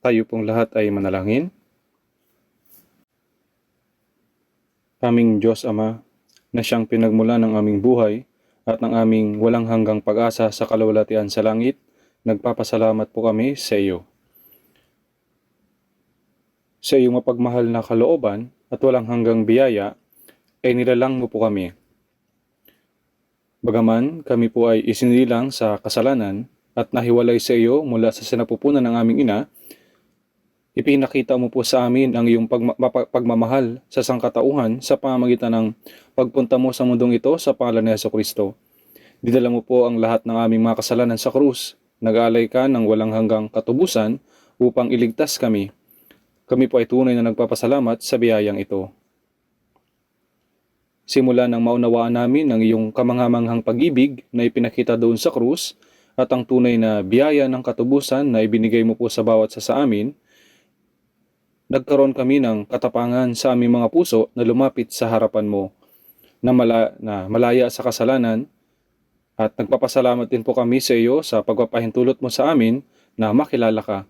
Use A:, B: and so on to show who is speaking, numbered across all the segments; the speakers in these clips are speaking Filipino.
A: Tayo pong lahat ay manalangin. Aming Diyos Ama, na siyang pinagmula ng aming buhay at ng aming walang hanggang pag-asa sa kalawalatian sa langit, nagpapasalamat po kami sa iyo. Sa iyong mapagmahal na kalooban at walang hanggang biyaya, ay nilalang mo po kami. Bagaman kami po ay isinilang sa kasalanan at nahiwalay sa iyo mula sa sinapupunan ng aming ina, ipinakita mo po sa amin ang iyong pagmamahal sa sangkatauhan sa pamamagitan ng pagpunta mo sa mundong ito sa pangalan ni Jesucristo. Dinala mo po ang lahat ng aming mga kasalanan sa krus. Nag-aalay ka ng walang hanggang katubusan upang iligtas kami. Kami po ay tunay na nagpapasalamat sa biyayang ito. Simula nang maunawaan namin ang iyong kamanghamanghang pag-ibig na ipinakita doon sa krus at ang tunay na biyaya ng katubusan na ibinigay mo po sa bawat sa amin, nagkaroon kami ng katapangan sa aming mga puso na lumapit sa harapan mo na malaya sa kasalanan, at nagpapasalamat din po kami sa iyo sa pagpapahintulot mo sa amin na makilala ka,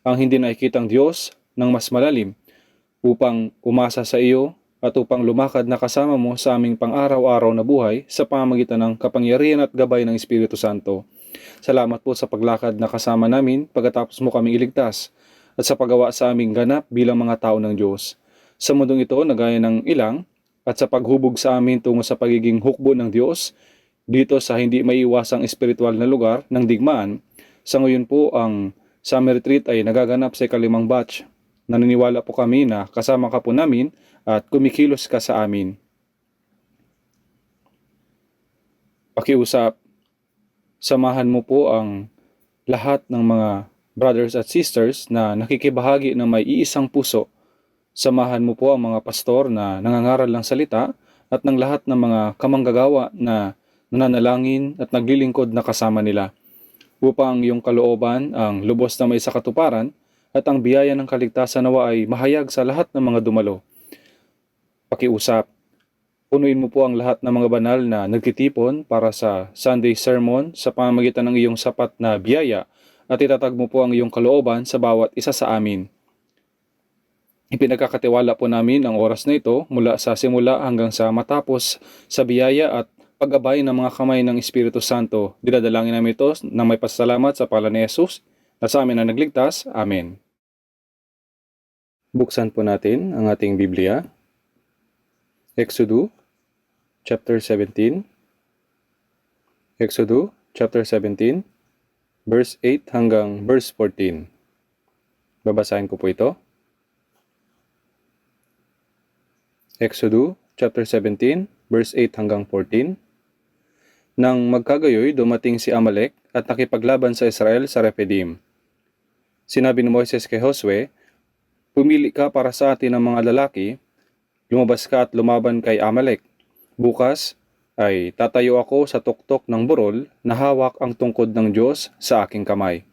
A: ang hindi nakikitang Diyos ng mas malalim, upang umasa sa iyo at upang lumakad na kasama mo sa aming pang-araw-araw na buhay sa pamamagitan ng kapangyarihan at gabay ng Espiritu Santo. Salamat po sa paglakad na kasama namin pagkatapos mo kaming iligtas at sa paggawa sa aming ganap bilang mga tao ng Diyos. Sa mundong ito na gaya ng ilang at sa paghubog sa amin tungo sa pagiging hukbo ng Diyos dito sa hindi maiiwasang espiritual na lugar ng digmaan, sa ngayon po ang summer retreat ay nagaganap sa ikalimang batch. Naniniwala po kami na kasama ka po namin at kumikilos ka sa amin. Pakiusap, samahan mo po ang lahat ng mga brothers at sisters na nakikibahagi ng may iisang puso. Samahan mo po ang mga pastor na nangangaral ng salita at ng lahat ng mga kamanggagawa na nananalangin at naglilingkod na kasama nila, upang iyong kalooban ang lubos na may sa katuparan at ang biyaya ng kaligtasan nawa ay mahayag sa lahat ng mga dumalo. Pakiusap, punuin mo po ang lahat ng mga banal na nagtitipon para sa Sunday sermon sa pamamagitan ng iyong sapat na biyaya, at itatag mo po ang iyong kalooban sa bawat isa sa amin. Ipinagkakatiwala po namin ang oras na ito mula sa simula hanggang sa matapos sa biyaya at paggabay ng mga kamay ng Espiritu Santo. Dinadalangin namin ito na may pasalamat sa pangalan ni Jesus na sa amin na nagligtas. Amen. Buksan po natin ang ating Biblia. Exodus chapter 17. Exodus chapter 17, verse 8 hanggang verse 14. Babasahin ko po ito. Exodus chapter 17, verse 8 hanggang 14. Nang magkagayoy, dumating si Amalek at nakipaglaban sa Israel sa Rephidim. Sinabi ni Moises kay Josue, "Pumili ka para sa atin ng mga lalaki, lumabas ka at lumaban kay Amalek. Bukas ay tatayo ako sa tuktok ng burol na hawak ang tungkod ng Diyos sa aking kamay."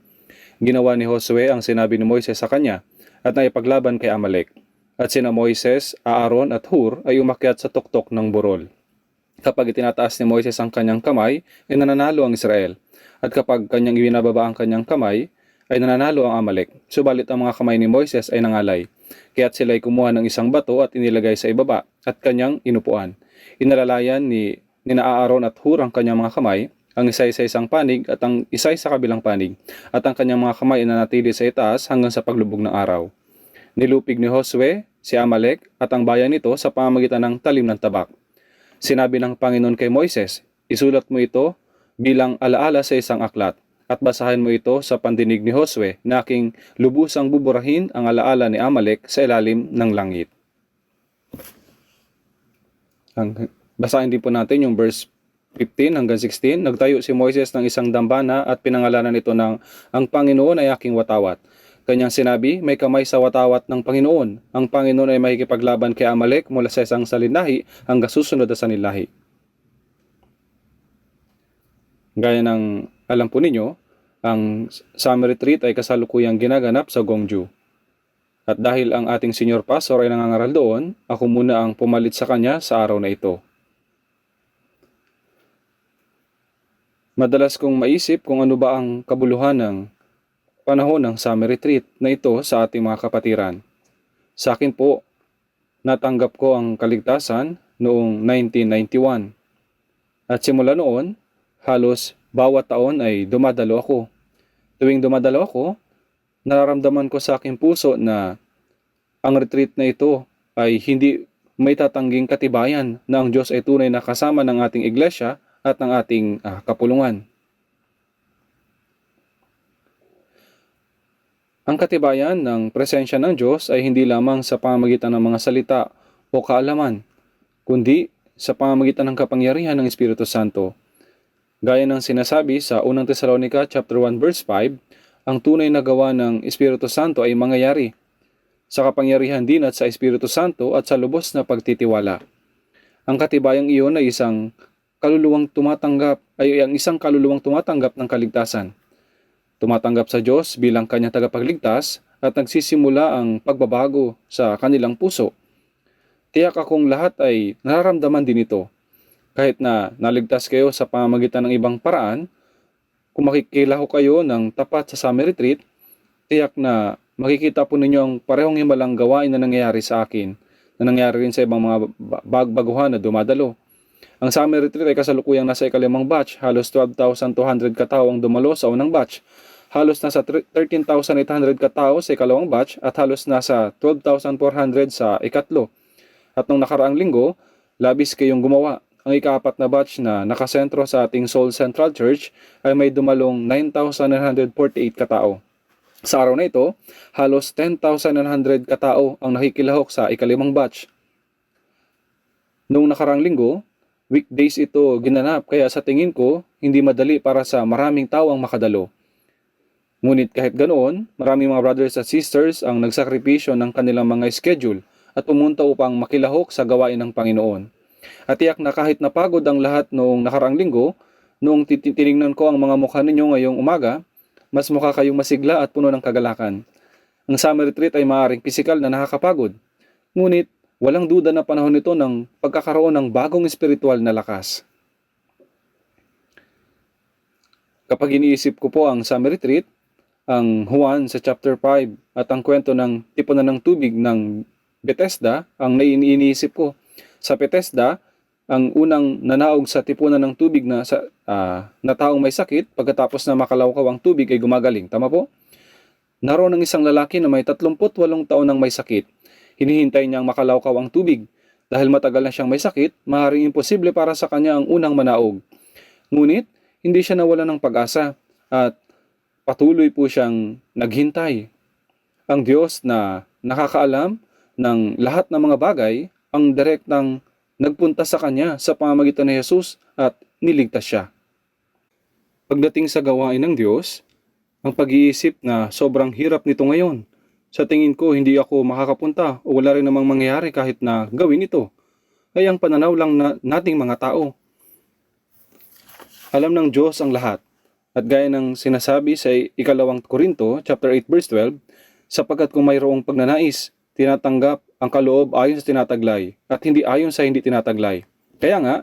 A: Ginawa ni Josue ang sinabi ni Moises sa kanya at naipaglaban kay Amalek. At sina Moises, Aaron at Hur ay umakyat sa tuktok ng burol. Kapag itinataas ni Moises ang kanyang kamay, ay nananalo ang Israel. At kapag kanyang ibinababa ang kanyang kamay, ay nananalo ang Amalek. Subalit ang mga kamay ni Moises ay nangalay. Kaya't sila ay kumuha ng isang bato at inilagay sa ibaba at kanyang inupuan. Inalalayan ni Aaron at Hur ang kanyang mga kamay, ang isa sa isang panig at ang isa sa kabilang panig, at ang kanyang mga kamay ay nanatili sa itaas hanggang sa paglubog ng araw. Nilupig ni Josue si Amalek at ang bayan nito sa pamamagitan ng talim ng tabak. Sinabi ng Panginoon kay Moises, "Isulat mo ito bilang alaala sa isang aklat at basahin mo ito sa pandinig ni Josue na aking lubusang buburahin ang alaala ni Amalek sa ilalim ng langit." Basahin din po natin yung verse 15 hanggang 16. Nagtayo si Moises ng isang dambana at pinangalanan ito ng "Ang Panginoon ay aking watawat." Kanyang sinabi, may kamay sa watawat ng Panginoon. Ang Panginoon ay makikipaglaban kay Amalek mula sa isang salinlahi hanggang susunod na salinlahi. Gaya ng alam po ninyo, ang summer retreat ay kasalukuyang ginaganap sa Gwangju. At dahil ang ating senior pastor ay nangangaral doon, ako muna ang pumalit sa kanya sa araw na ito. Madalas kong maisip kung ano ba ang kabuluhan ng panahon ng summer retreat na ito sa ating mga kapatiran. Sa akin po, natanggap ko ang kaligtasan noong 1991. At simula noon, halos bawat taon ay dumadalo ako. Tuwing dumadalo ako, nararamdaman ko sa aking puso na ang retreat na ito ay hindi may tatangging katibayan na ang Diyos ay tunay na kasama ng ating iglesia at ng ating kapulungan. Ang katibayan ng presensya ng Diyos ay hindi lamang sa pamamagitan ng mga salita o kaalaman, kundi sa pamamagitan ng kapangyarihan ng Espiritu Santo. Gaya ng sinasabi sa 1 Thessalonica chapter 1 verse 5, ang tunay na gawa ng Espiritu Santo ay mangyayari sa kapangyarihan din at sa Espiritu Santo at sa lubos na pagtitiwala. Ang katibayang iyon ay isang kaluluwang tumatanggap ng kaligtasan. Tumatanggap sa Diyos bilang kanyang tagapagligtas at nagsisimula ang pagbabago sa kanilang puso. Tiyak akong lahat ay nararamdaman din ito. Kahit na naligtas kayo sa pamamagitan ng ibang paraan, kung makikilaho kayo ng tapat sa summer retreat, tiyak na makikita po ninyo ang parehong himalang gawain na nangyayari sa akin, na nangyayari rin sa ibang mga baguhan na dumadalo. Ang summer retreat ay kasalukuyang nasa ikalimang batch, halos 12,200 katao ang dumalo sa unang batch. Halos nasa 13,800 katao sa ikalawang batch at halos nasa 12,400 sa ikatlo. At nung nakaraang linggo, labis kayong gumawa. Ang ikaapat na batch na nakasentro sa ating Seoul Central Church ay may dumalong 9,948 katao. Sa araw na ito, halos 10,900 katao ang nakikilahok sa ikalimang batch. Noong nakaraang linggo, weekdays ito ginanap kaya sa tingin ko, hindi madali para sa maraming tao ang makadalo. Ngunit kahit ganoon, maraming mga brothers at sisters ang nagsakripisyo ng kanilang mga schedule at pumunta upang makilahok sa gawain ng Panginoon. At tiyak na kahit napagod ang lahat noong nakaraang linggo, noong tinignan ko ang mga mukha ninyo ngayong umaga, mas mukha kayong masigla at puno ng kagalakan. Ang summer retreat ay maaaring pisikal na nakakapagod. Ngunit walang duda na panahon ito ng pagkakaroon ng bagong espiritual na lakas. Kapag iniisip ko po ang summer retreat, ang Juan sa chapter 5 at ang kwento ng tipunan ng tubig ng Bethesda ang iniisip ko. Sa Bethesda, ang unang nanaog sa tipunan ng tubig na taong may sakit, pagkatapos na makalawkaw ang tubig ay gumagaling. Tama po? Naroon ang isang lalaki na may 38 taon nang may sakit. Hinihintay niyang makalawkaw ang tubig. Dahil matagal na siyang may sakit, maaaring imposible para sa kanya ang unang manaog. Ngunit, hindi siya nawala ng pag-asa at patuloy po siyang naghintay. Ang Diyos na nakakaalam ng lahat ng mga bagay ang direktang nagpunta sa kanya sa pamamagitan ni Jesus at niligtas siya. Pagdating sa gawain ng Diyos, ang pag-iisip na sobrang hirap nito ngayon. Sa tingin ko, hindi ako makakapunta o wala rin namang mangyayari kahit na gawin ito. Ay ang pananaw lang nating mga tao. Alam ng Diyos ang lahat. At gaya ng sinasabi sa ikalawang Korinto, chapter 8, verse 12, sapagkat kung mayroong pagnanais, tinatanggap ang kaloob ayon sa tinataglay at hindi ayon sa hindi tinataglay. Kaya nga,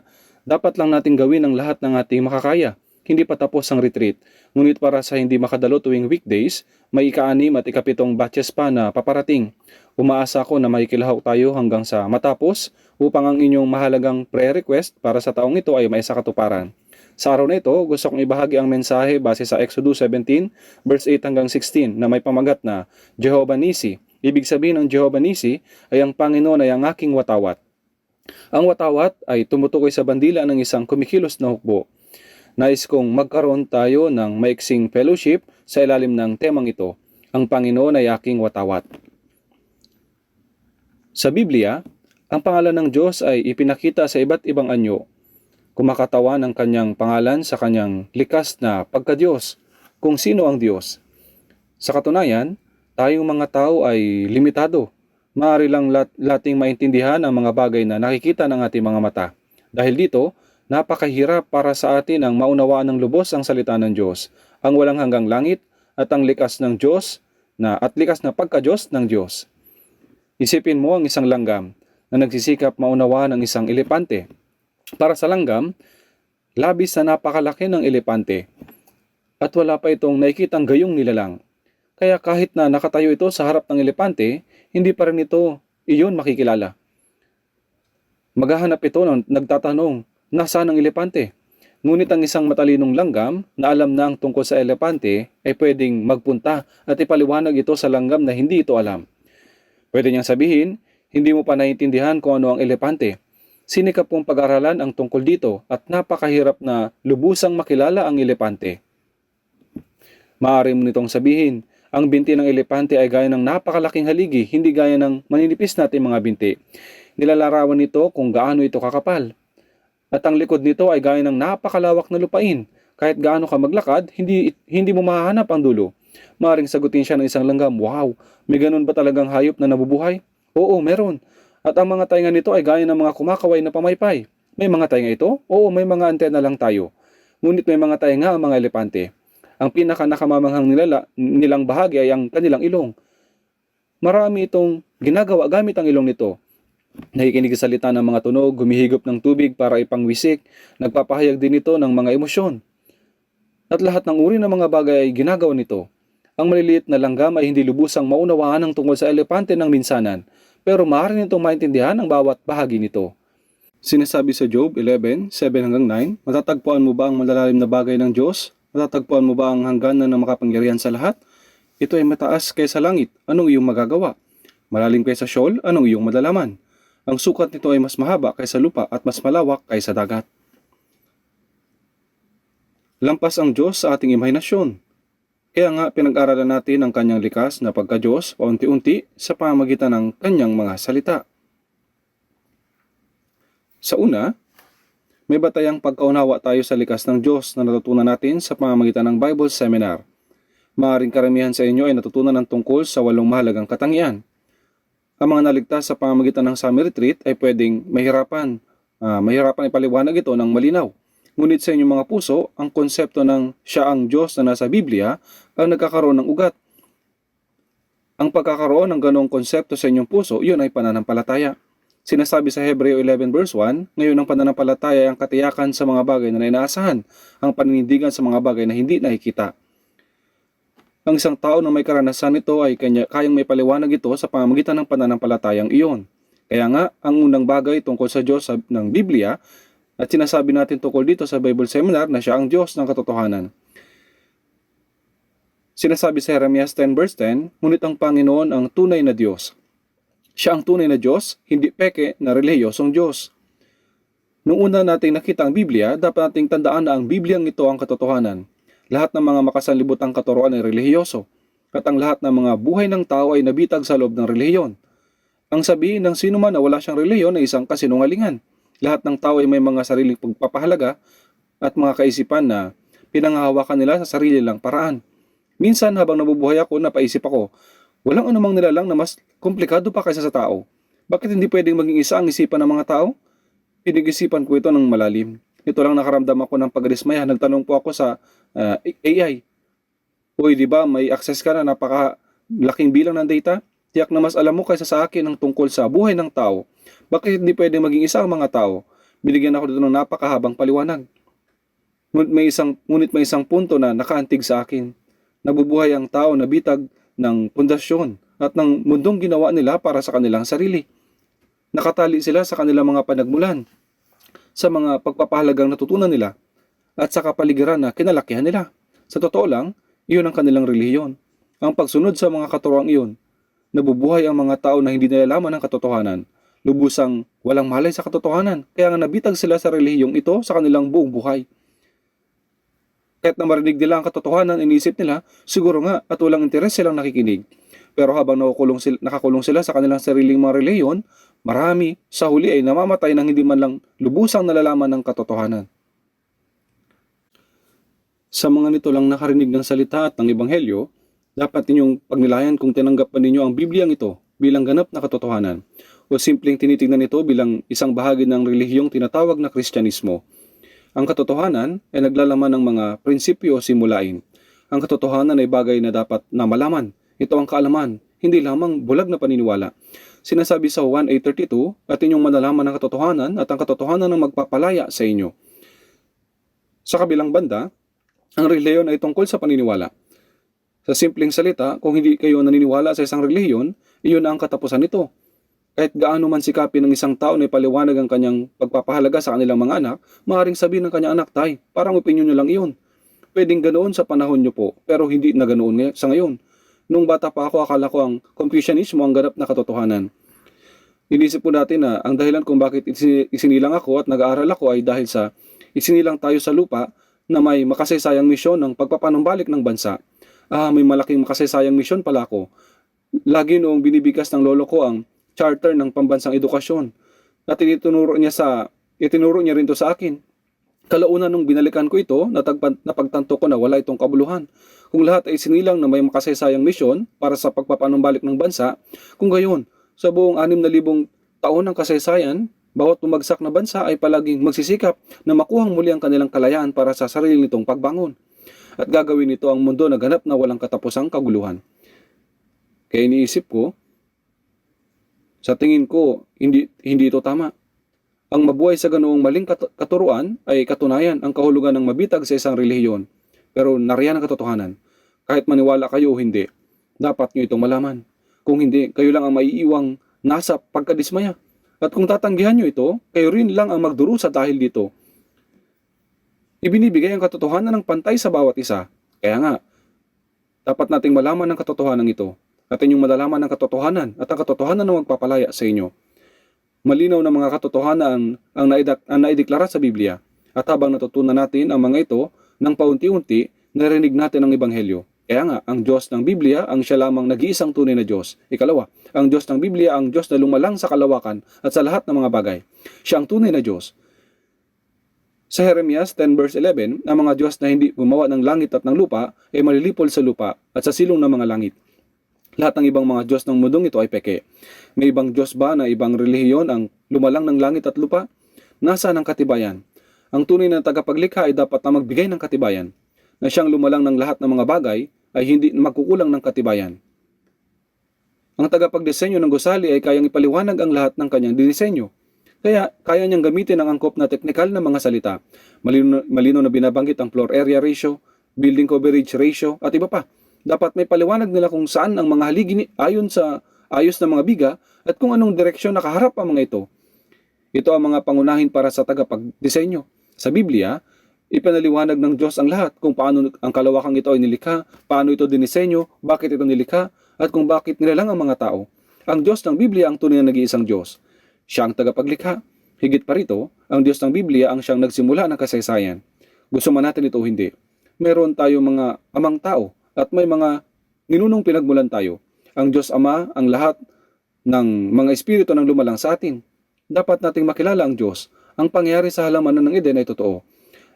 A: dapat lang natin gawin ang lahat ng ating makakaya. Hindi pa tapos ang retreat. Ngunit para sa hindi makadalo tuwing weekdays, may ika-6 at ika-7 batches pa na paparating. Umaasa ko na makikilahok tayo hanggang sa matapos upang ang inyong mahalagang prayer request para sa taong ito ay maisakatuparan. Sa araw na ito, gusto kong ibahagi ang mensahe base sa Exodus 17, verse 8 hanggang 16 na may pamagat na Jehovah Nisi. Ibig sabihin ng Jehovah Nisi ay ang Panginoon ay ang aking watawat. Ang watawat ay tumutukoy sa bandila ng isang kumikilos na hukbo. Nais kong magkaroon tayo ng maiksing fellowship sa ilalim ng temang ito. Ang Panginoon ay aking watawat. Sa Biblia, ang pangalan ng Diyos ay ipinakita sa iba't ibang anyo. Kumakatawan ang kanyang pangalan sa kanyang likas na pagka-Diyos, kung sino ang Diyos. Sa katunayan, tayong mga tao ay limitado. Maaari lang lating maintindihan ang mga bagay na nakikita ng ating mga mata. Dahil dito, napakahirap para sa atin ang maunawaan ng lubos ang salita ng Diyos, ang walang hanggang langit at ang likas ng Diyos at likas na pagka-Diyos ng Diyos. Isipin mo ang isang langgam na nagsisikap maunawaan ang isang elepante. Para sa langgam, labis na napakalaki ng elepante at wala pa itong nakikitang gayong nilalang. Kaya kahit na nakatayo ito sa harap ng elepante, hindi pa rin iyon makikilala. Maghahanap ito ng nagtatanong, nasaan ang elepante? Ngunit ang isang matalinong langgam na alam na ang tungkol sa elepante ay pwedeng magpunta at ipaliwanag ito sa langgam na hindi ito alam. Pwede niyang sabihin, hindi mo pa naiintindihan kung ano ang elepante. Sinikap kong pag-aralan ang tungkol dito at napakahirap na lubusang makilala ang elepante. Maaari mo nitong sabihin, ang binti ng elepante ay gaya ng napakalaking haligi, hindi gaya ng maninipis nating mga binti. Nilalarawan nito kung gaano ito kakapal. At ang likod nito ay gaya ng napakalawak na lupain. Kahit gaano ka maglakad, hindi mo mahahanap ang dulo. Maaring sagutin siya ng isang langgam, wow, may ganun ba talagang hayop na nabubuhay? Oo, meron. At ang mga tainga nito ay gaya ng mga kumakaway na pamaypay. May mga tainga ito? Oo, may mga antena lang tayo. Ngunit may mga tainga ang mga elepante. Ang pinaka-nakamamanghang nilang bahagi ay ang kanilang ilong. Marami itong ginagawa gamit ang ilong nito. Nakikinig sa salita ng mga tunog, gumihigop ng tubig para ipangwisik, nagpapahayag din ito ng mga emosyon. At lahat ng uri ng mga bagay ay ginagawa nito. Ang maliliit na langgam ay hindi lubusang maunawaan ang tungkol sa elepante ng minsanan, pero maaari nitong maintindihan ang bawat bahagi nito. Sinasabi sa Job 11:7-9, matatagpuan mo ba ang malalalim na bagay ng Diyos? Matatagpuan mo ba ang hangganan ng makapangyarihan sa lahat? Ito ay mataas kaysa langit, anong iyong magagawa? Malalim kaysa Sheol, anong iyong madalaman? Ang sukat nito ay mas mahaba kaysa lupa at mas malawak kaysa dagat. Lampas ang Diyos sa ating imahinasyon. Kaya nga pinag-aralan natin ang kanyang likas na pagka-Diyos paunti-unti sa pamamagitan ng kanyang mga salita. Sa una, may batayang pagkaunawa tayo sa likas ng Diyos na natutunan natin sa pamamagitan ng Bible Seminar. Maaaring karamihan sa inyo ay natutunan ng tungkol sa 8 mahalagang katangian. Ang mga naligtas sa pamamagitan ng Summer Retreat ay pwedeng mahirapan ipaliwanag ito ng malinaw. Ngunit sa inyong mga puso, ang konsepto ng siya ang Diyos na nasa Biblia ang nagkakaroon ng ugat. Ang pagkakaroon ng ganong konsepto sa inyong puso, iyon ay pananampalataya. Sinasabi sa Hebreo 11:1, ngayon ang pananampalataya ay ang katiyakan sa mga bagay na inaasahan, ang paninindigan sa mga bagay na hindi nakikita. Ang isang tao na may karanasan nito ay kayang may paliwanag ito sa pamamagitan ng pananampalatayang iyon. Kaya nga, ang unang bagay tungkol sa Diyos ng Biblia, at sinasabi natin tungkol dito sa Bible Seminar na siya ang Diyos ng katotohanan. Sinasabi sa Jeremias 10:10, ngunit ang Panginoon ang tunay na Diyos. Siya ang tunay na Diyos, hindi peke na relihiyosong Diyos. Noong una nating nakita ang Biblia, dapat nating tandaan na ang Bibliang ito ang katotohanan. Lahat ng mga makasanlibutang katuruan ay relihiyoso, at ang lahat ng mga buhay ng tao ay nabitag sa loob ng relihiyon. Ang sabihin ng sino man na wala siyang relihiyon ay isang kasinungalingan. Lahat ng tao ay may mga sariling pagpapahalaga at mga kaisipan na pinanghahawakan nila sa sarili lang paraan. Minsan habang nabubuhay ako, napaisip ako, walang anumang nilalang na mas komplikado pa kaysa sa tao. Bakit hindi pwedeng maging isa ang isipan ng mga tao? Pinag-isipan ko ito ng malalim. Ito lang nakaramdam ako ng pagdismaya. Nagtanong po ako sa AI. Uy, di ba may access ka na napakalaking bilang ng data? Tiyak na mas alam mo kaysa sa akin ang tungkol sa buhay ng tao. Bakit hindi pwedeng maging isa ang mga tao? Binigyan ako dito ng napakahabang paliwanag. Ngunit may isang punto na nakaantig sa akin. Nabubuhay ang tao na bitag ng pundasyon at ng mundong ginawa nila para sa kanilang sarili. Nakatali sila sa kanilang mga panagmulan, sa mga pagpapahalagang natutunan nila, at sa kapaligiran na kinalakihan nila. Sa totoo lang, iyon ang kanilang relihiyon. Ang pagsunod sa mga katuroang iyon, nabubuhay ang mga tao na hindi nilalaman ang katotohanan, lubusang walang malay sa katotohanan, kaya nga nabitag sila sa relihiyong ito sa kanilang buong buhay. Kahit na marinig nila ang katotohanan, iniisip nila, siguro nga at walang interes silang nakikinig. Pero habang nakakulong sila sa kanilang sariling mga relihiyon, marami sa huli ay namamatay nang hindi man lang lubusang nalalaman ng katotohanan. Sa mga nito lang nakarinig ng salita at ng ebanghelyo, dapat ninyong pagnilayan kung tinanggap pa ninyo ang Bibliang ito bilang ganap na katotohanan o simpleng tinitingnan ito bilang isang bahagi ng relihiyong tinatawag na Kristyanismo. Ang katotohanan ay naglalaman ng mga prinsipyo o simulain. Ang katotohanan ay bagay na dapat na malaman. Ito ang kaalaman, hindi lamang bulag na paniniwala. Sinasabi sa Juan 8:32, at inyong malalaman ang katotohanan at ang katotohanan ang magpapalaya sa inyo. Sa kabilang banda, ang relihiyon ay tungkol sa paniniwala. Sa simpleng salita, kung hindi kayo naniniwala sa isang relihiyon, iyon ang katapusan nito. Kahit gaano man sikapin ng isang tao na ipaliwanag ang kanyang pagpapahalaga sa kanilang mga anak, maaaring sabihin ng kanyang anak, tay, parang opinion nyo lang iyon. Pwedeng ganoon sa panahon nyo po, pero hindi na ganoon sa ngayon. Nung bata pa ako, akala ko ang Confucianismo ang ganap na katotohanan. Inisip po natin na ang dahilan kung bakit isinilang ako at nag-aaral ako ay dahil sa isinilang tayo sa lupa na may makasaysayang misyon ng pagpapanumbalik ng bansa. May malaking makasaysayang misyon pala ako. Lagi noong binibigkas ng lolo ko ang charter ng pambansang edukasyon at itinuro niya rin to sa akin. Kalaunan nung binalikan ko ito, napagtanto ko na wala itong kabuluhan. Kung lahat ay sinilang na may makasaysayang misyon para sa pagpapanumbalik ng bansa, kung gayon, sa buong 6,000 taon ng kasaysayan, bawat bumagsak na bansa ay palaging magsisikap na makuhang muli ang kanilang kalayaan para sa sarili nitong pagbangon. At gagawin nito ang mundo na ganap na walang katapusang kaguluhan. Kaya iniisip ko, sa tingin ko, hindi ito tama. Ang mabuhay sa ganoong maling katuruan ay katunayan ang kahulugan ng mabitag sa isang relihiyon. Pero nariyan ang katotohanan. Kahit maniwala kayo o hindi, dapat nyo itong malaman. Kung hindi, kayo lang ang maiiwang nasa pagkadismaya. At kung tatanggihan nyo ito, kayo rin lang ang magdurusa dahil dito. Ibinibigay ang katotohanan ng pantay sa bawat isa. Kaya nga, dapat nating malaman ang katotohanan ito. At inyong malalaman ang katotohanan at ang katotohanan na magpapalaya sa inyo. Malinaw na mga katotohanan ang naideklara sa Biblia. At habang natutunan natin ang mga ito, nang paunti-unti, narinig natin ang Ebanghelyo. Kaya nga, ang Diyos ng Biblia ang siya lamang nag-iisang tunay na Diyos. Ikalawa, ang Diyos ng Biblia ang Diyos na lumalang sa kalawakan at sa lahat ng mga bagay. Siya ang tunay na Diyos. Sa Jeremias 10 verse 11, ang mga Diyos na hindi gumawa ng langit at ng lupa ay malilipol sa lupa at sa silong ng mga langit. Lahat ng ibang mga Diyos ng mundong ito ay peke. May ibang Diyos ba na ibang relihiyon ang lumalang ng langit at lupa? Nasaan ang katibayan? Ang tunay na tagapaglikha ay dapat na magbigay ng katibayan. Na siyang lumalang ng lahat ng mga bagay ay hindi magkukulang ng katibayan. Ang tagapagdisenyo ng gusali ay kayang ipaliwanag ang lahat ng kanyang dinisenyo. Kaya kaya niyang gamitin ang angkop na teknikal na mga salita. Malino na binabanggit ang floor area ratio, building coverage ratio at iba pa. Dapat may paliwanag nila kung saan ang mga haligi ayon sa ayos ng mga biga at kung anong direksyon nakaharap ang mga ito. Ito ang mga pangunahin para sa tagapagdisenyo. Sa Biblia, ipinaliwanag ng Diyos ang lahat kung paano ang kalawakang ito ay nilikha, paano ito dinisenyo, bakit ito nilikha, at kung bakit nilalang ang mga tao. Ang Diyos ng Biblia ang tunay na nag-iisang Diyos. Siya ang tagapaglikha. Higit pa rito, ang Diyos ng Biblia ang siyang nagsimula ng kasaysayan. Gusto man natin ito o hindi. Meron tayo mga amang tao at may mga ninunong pinagmulan tayo. Ang Diyos Ama ang lahat ng mga espiritu ng lumalang sa atin. Dapat nating makilala ang Diyos. Ang pangyayari sa halamanan ng Eden ay totoo,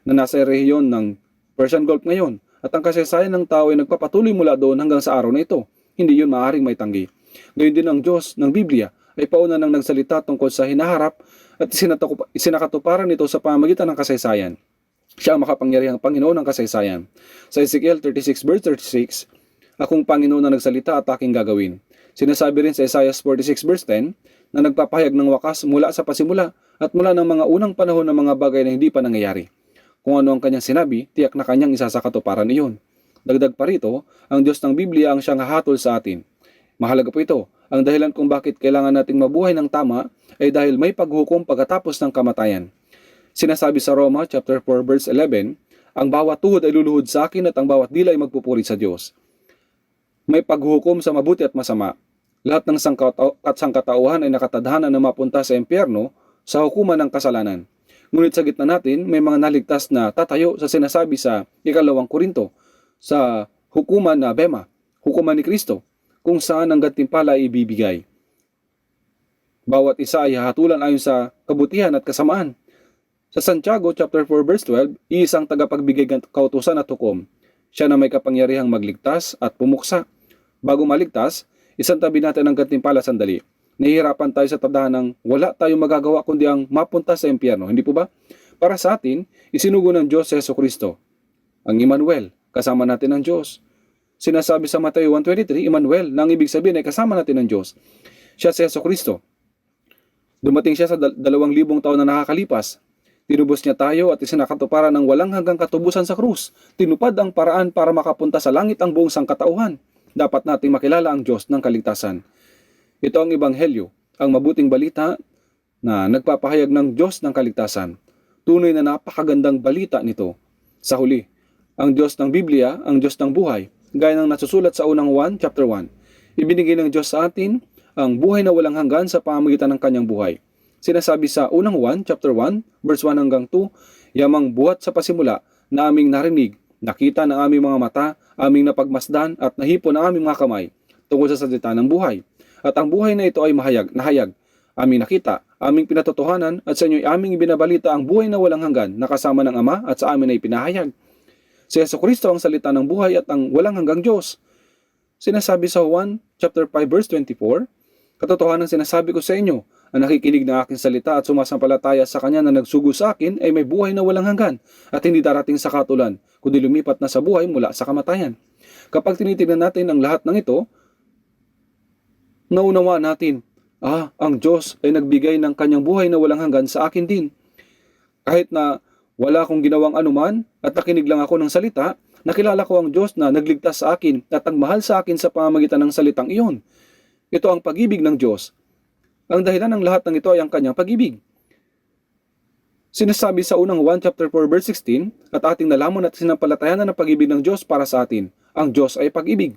A: na nasa rehiyon ng Persian Gulf ngayon, at ang kasaysayan ng tao ay nagpapatuloy mula doon hanggang sa araw na ito. Hindi yun maaaring may tanggi. Gayon din ang Diyos ng Biblia ay pauna nang nagsalita tungkol sa hinaharap at isinakatuparan nito sa pamamagitan ng kasaysayan. Siya ang makapangyarihang Panginoon ng kasaysayan. Sa Ezekiel 36 verse 36, akong Panginoon na nagsalita at aking gagawin. Sinasabi rin sa Isaiah 46 verse 10 na nagpapahayag ng wakas mula sa pasimula at mula ng mga unang panahon ng mga bagay na hindi pa nangyayari. Kung ano ang kanyang sinabi, tiyak na kanyang isasakatuparan iyon. Dagdag pa rito, ang Diyos ng Biblia ang siyang hahatol sa atin. Mahalaga po ito. Ang dahilan kung bakit kailangan nating mabuhay ng tama ay dahil may paghukom pagkatapos ng kamatayan. Sinasabi sa Roma chapter 4 verse 11, ang bawat tuhod ay luluhod sa akin at ang bawat dila ay magpupuri sa Diyos. May paghukom sa mabuti at masama. Lahat ng sangkatauhan ay nakatadhana na mapunta sa impyerno sa hukuman ng kasalanan. Ngunit sa gitna natin, may mga naligtas na tatayo sa sinasabi sa 2 Korinto sa hukuman na bema, hukuman ni Kristo, kung saan ang gantimpala ay ibibigay. Bawat isa ay hahatulan ayon sa kabutihan at kasamaan. Sa Santiago chapter 4 verse 12, iisang tagapagbigay kautusan at hukom. Siya na may kapangyarihang magligtas at pumuksa. Bago maligtas, isang tabi natin ang gantimpala sandali. Nahihirapan tayo sa tadhanang wala tayong magagawa kundi ang mapunta sa impyerno. Hindi po ba? Para sa atin, isinugo ng Diyos si Jesucristo. Ang Emmanuel, kasama natin ng Diyos. Sinasabi sa Mateo 1:23, Emmanuel, na ang ibig sabihin ay kasama natin ng Diyos. Siya si Jesucristo. Dumating siya sa 2,000 taon na nakakalipas. Tinubos niya tayo at isinakatuparan ng walang hanggang katubusan sa krus. Tinupad ang paraan para makapunta sa langit ang buong sangkatauhan. Dapat nating makilala ang Diyos ng kaligtasan. Ito ang Ebanghelyo, ang mabuting balita na nagpapahayag ng Diyos ng kaligtasan. Tunay na napakagandang balita nito. Sa huli, ang Diyos ng Biblia, ang Diyos ng buhay, gaya ng nasusulat sa unang 1, chapter 1. Ibinigay ng Diyos sa atin ang buhay na walang hanggan sa pamamagitan ng kanyang buhay. Sinasabi sa unang 1, chapter 1, verse 1 hanggang 2, yamang buhat sa pasimula na aming narinig, nakita ng aming mga mata, aming napagmasdan at nahipon ng aming mga kamay tungkol sa salita ng buhay. At ang buhay na ito ay nahayag, aming nakita, aming pinatotohanan at sa inyo'y aming ibinabalita ang buhay na walang hanggan na kasama ng Ama at sa amin ay pinahayag. Si Jesucristo ang salita ng buhay at ang walang hanggang Diyos. Sinasabi sa 1, chapter 5, verse 24, katotohanan sinasabi ko sa inyo, ang nakikinig ng aking salita at sumasampalataya sa kanya na nagsugo sa akin ay may buhay na walang hanggan at hindi darating sa katulan, kundi lumipat na sa buhay mula sa kamatayan. Kapag tinitingnan natin ang lahat ng ito, naunawa natin, ang Diyos ay nagbigay ng kanyang buhay na walang hanggan sa akin din. Kahit na wala akong ginawang anuman at nakinig lang ako ng salita, nakilala ko ang Diyos na nagligtas sa akin at nagmahal sa akin sa pamamagitan ng salitang iyon. Ito ang pag-ibig ng Diyos. Ang dahilan ng lahat ng ito ay ang kanyang pag-ibig. Sinasabi sa unang 1 chapter 4 verse 16, at ating nalaman at sinampalatayanan ng pag-ibig ng Diyos para sa atin. Ang Diyos ay pag-ibig.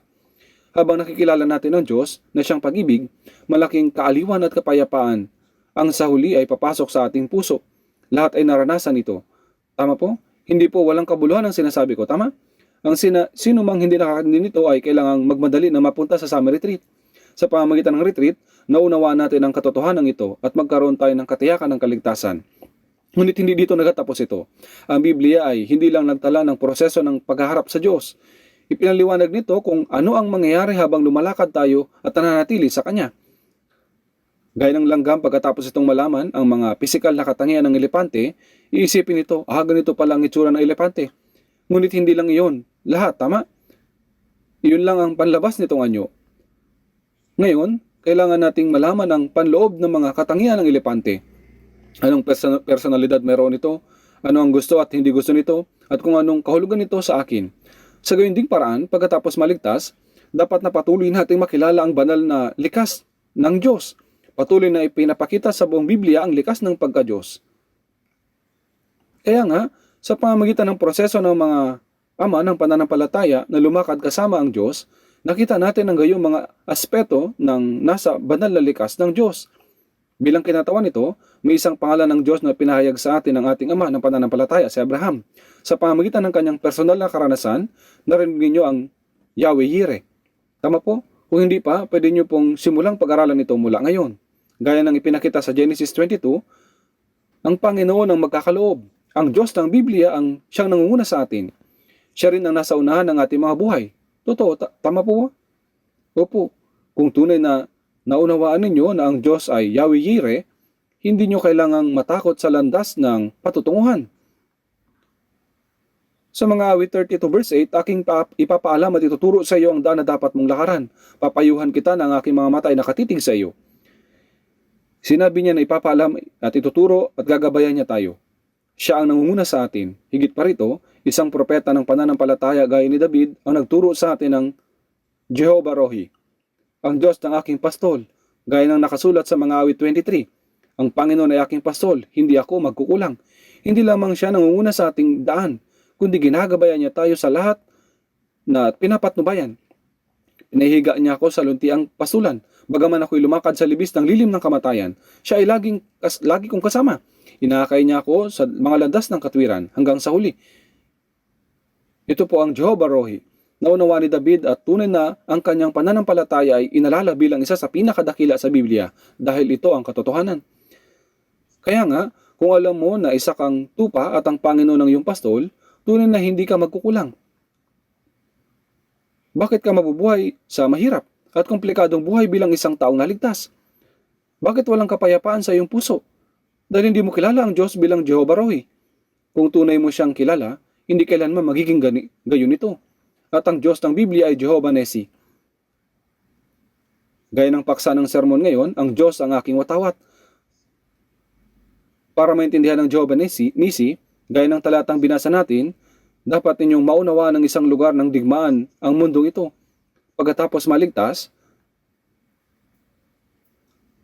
A: Habang nakikilala natin ang Diyos na siyang pag-ibig, malaking kaaliwan at kapayapaan ang sa huli ay papasok sa ating puso. Lahat ay naranasan ito. Tama po? Hindi po walang kabuluhan ang sinasabi ko. Tama? Sino mang hindi nakakaintindi nito ay kailangang magmadali na mapunta sa summer retreat. Sa pamamagitan ng retreat, naunawaan natin ang katotohanan ito at magkaroon tayo ng katiyakan ng kaligtasan. Ngunit hindi dito nagatapos ito. Ang Biblia ay hindi lang nagtala ng proseso ng paghaharap sa Diyos. Ipinaliwanag nito kung ano ang mangyayari habang lumalakad tayo at nananatili sa Kanya. Gaya ng langgam pagkatapos itong malaman ang mga pisikal na katangian ng elepante, iisipin ito, ganito pala ang itsura ng elepante. Ngunit hindi lang iyon. Lahat, tama? Iyon lang ang panlabas nitong anyo. Ngayon, kailangan nating malaman ang panloob ng mga katangian ng elepante. Anong personalidad meron nito? Ano ang gusto at hindi gusto nito? At kung anong kahulugan nito sa akin. Sa gayon ding paraan, pagkatapos maligtas, dapat na patuloy nating makilala ang banal na likas ng Diyos. Patuloy na ipinapakita sa buong Biblia ang likas ng pagka-Diyos. Kaya nga, sa pamamagitan ng proseso ng mga ama ng pananampalataya na lumakad kasama ang Diyos, nakita natin ang gayong mga aspeto ng nasa banal na likas ng Diyos. Bilang kinatawan nito, may isang pangalan ng Diyos na pinahayag sa atin ng ating ama ng pananampalataya, si Abraham. Sa pamamagitan ng kanyang personal na karanasan, narinig ninyo ang Yahweh Yireh. Tama po? Kung hindi pa, pwede nyo pong simulang pag-aralan ito mula ngayon. Gaya ng ipinakita sa Genesis 22, ang Panginoon ang magkakaloob. Ang Diyos ng Biblia ang siyang nangunguna sa atin. Siya rin ang nasa unahan ng ating mga buhay. Totoo, tama po? Opo. Kung tunay na naunawaan ninyo na ang Diyos ay Yahweh Yireh, hindi nyo kailangang matakot sa landas ng patutunguhan. Sa mga awit 32 verse 8, aking ipapaalam at ituturo sa iyo ang daan na dapat mong lakaran. Papayuhan kita na ang aking mga mata ay nakatitig sa iyo. Sinabi niya na ipapaalam at ituturo at gagabayan niya tayo. Siya ang nangunguna sa atin. Higit pa rito, isang propeta ng pananampalataya gaya ni David ang nagturo sa atin ng Jehovah Rohi, ang Diyos ng aking pastol, gaya ng nakasulat sa mga awit 23. Ang Panginoon ay aking pastol, hindi ako magkukulang. Hindi lamang siya nangunguna sa ating daan, kundi ginagabayan niya tayo sa lahat na pinapatnubayan. Pinahiga niya ako sa luntiang pastulan. Bagaman ako'y lumakad sa libis ng lilim ng kamatayan, siya ay lagi kong kasama. Inakay niya ako sa mga landas ng katwiran hanggang sa huli. Ito po ang Jehovah Rohi. Naunawa ni David at tunay na ang kanyang pananampalataya ay inalala bilang isa sa pinakadakila sa Biblia dahil ito ang katotohanan. Kaya nga, kung alam mo na isa kang tupa at ang Panginoon ng iyong pastol, tunay na hindi ka magkukulang. Bakit ka mabubuhay sa mahirap at komplikadong buhay bilang isang taong naligtas? Bakit walang kapayapaan sa iyong puso? Dahil hindi mo kilala ang Diyos bilang Jehovah Rohi. Kung tunay mo siyang kilala, hindi kailanman magiging gayon ito. At ang Diyos ng Biblia ay Jehovah Nesi. Gaya ng paksa ng sermon ngayon, ang Diyos ang aking watawat. Para maintindihan ng Jehovah Nisi, gaya ng talatang binasa natin, dapat ninyong maunawa ng isang lugar ng digmaan ang mundong ito. Pagkatapos maligtas,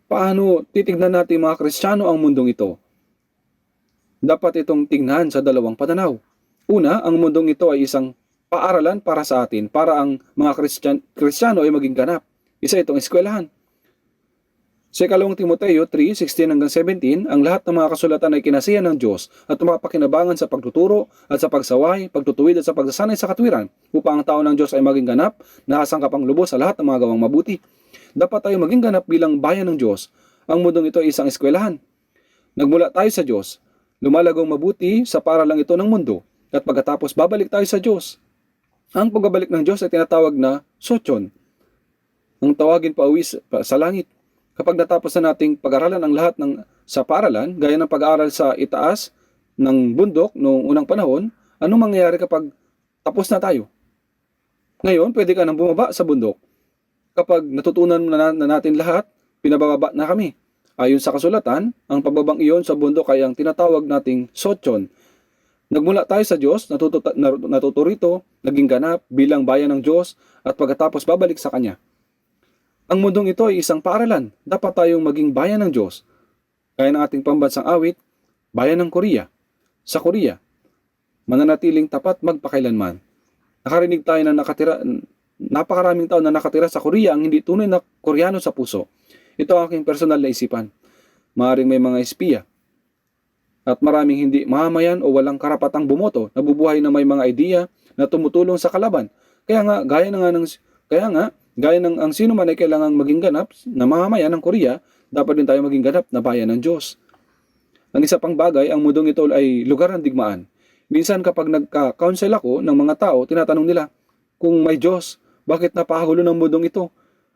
A: paano titignan natin mga Kristiyano ang mundong ito? Dapat itong tingnan sa dalawang pananaw. Una, ang mundong ito ay isang paaralan para sa atin, para ang mga Kristiyano ay maging ganap. Isa itong eskwelahan. Sa 2 Timoteo 3:16-17, ang lahat ng mga kasulatan ay kinasihan ng Diyos at mapakinabangan sa pagtuturo at sa pagsaway, pagtutuwid at sa pagsasanay sa katwiran, upang ang tao ng Diyos ay maging ganap, nakasangkapang lubos sa lahat ng mga gawang mabuti. Dapat tayo maging ganap bilang bayan ng Diyos. Ang mundong ito ay isang eskwelahan. Nagmula tayo sa Diyos, lumalagong mabuti sa paralang ito ng mundo, at pagkatapos babalik tayo sa Diyos. Ang pagbabalik ng Diyos ay tinatawag na sotion. Ang tawagin pa uwi sa langit. Kapag natapos na nating pag-aralan ang lahat ng sa paaralan, gaya ng pag-aaral sa itaas ng bundok noong unang panahon, anong mangyayari kapag tapos na tayo? Ngayon, pwede ka nang bumaba sa bundok. Kapag natutunan na natin lahat, pinabababa na kami. Ayon sa kasulatan, ang pagbabang iyon sa bundok ay ang tinatawag nating sotion. Nagmula tayo sa Diyos, natuto rito, naging ganap bilang bayan ng Diyos, at pagkatapos babalik sa Kanya. Ang mundong ito ay isang paaralan. Dapat tayong maging bayan ng Diyos. Kaya ng ating pambansang awit, bayan ng Korea. Sa Korea, mananatiling tapat magpakailanman. Nakarinig tayo na napakaraming tao na nakatira sa Korea ang hindi tunay na Koreano sa puso. Ito ang aking personal na isipan. Maaaring may mga espiya at maraming hindi mamamayan o walang karapatang bumoto, nabubuhay na may mga ideya na tumutulong sa kalaban. Kaya nga, gaya ng ang sino man ay kailangang maging ganap na mamamayan ng Korea, dapat din tayo maging ganap na bayan ng Diyos. Ang isa pang bagay, ang mundong ito ay lugar ng digmaan. Minsan kapag nagka-counsel ako ng mga tao, tinatanong nila, kung may Diyos, bakit napahagulo ng mundong ito?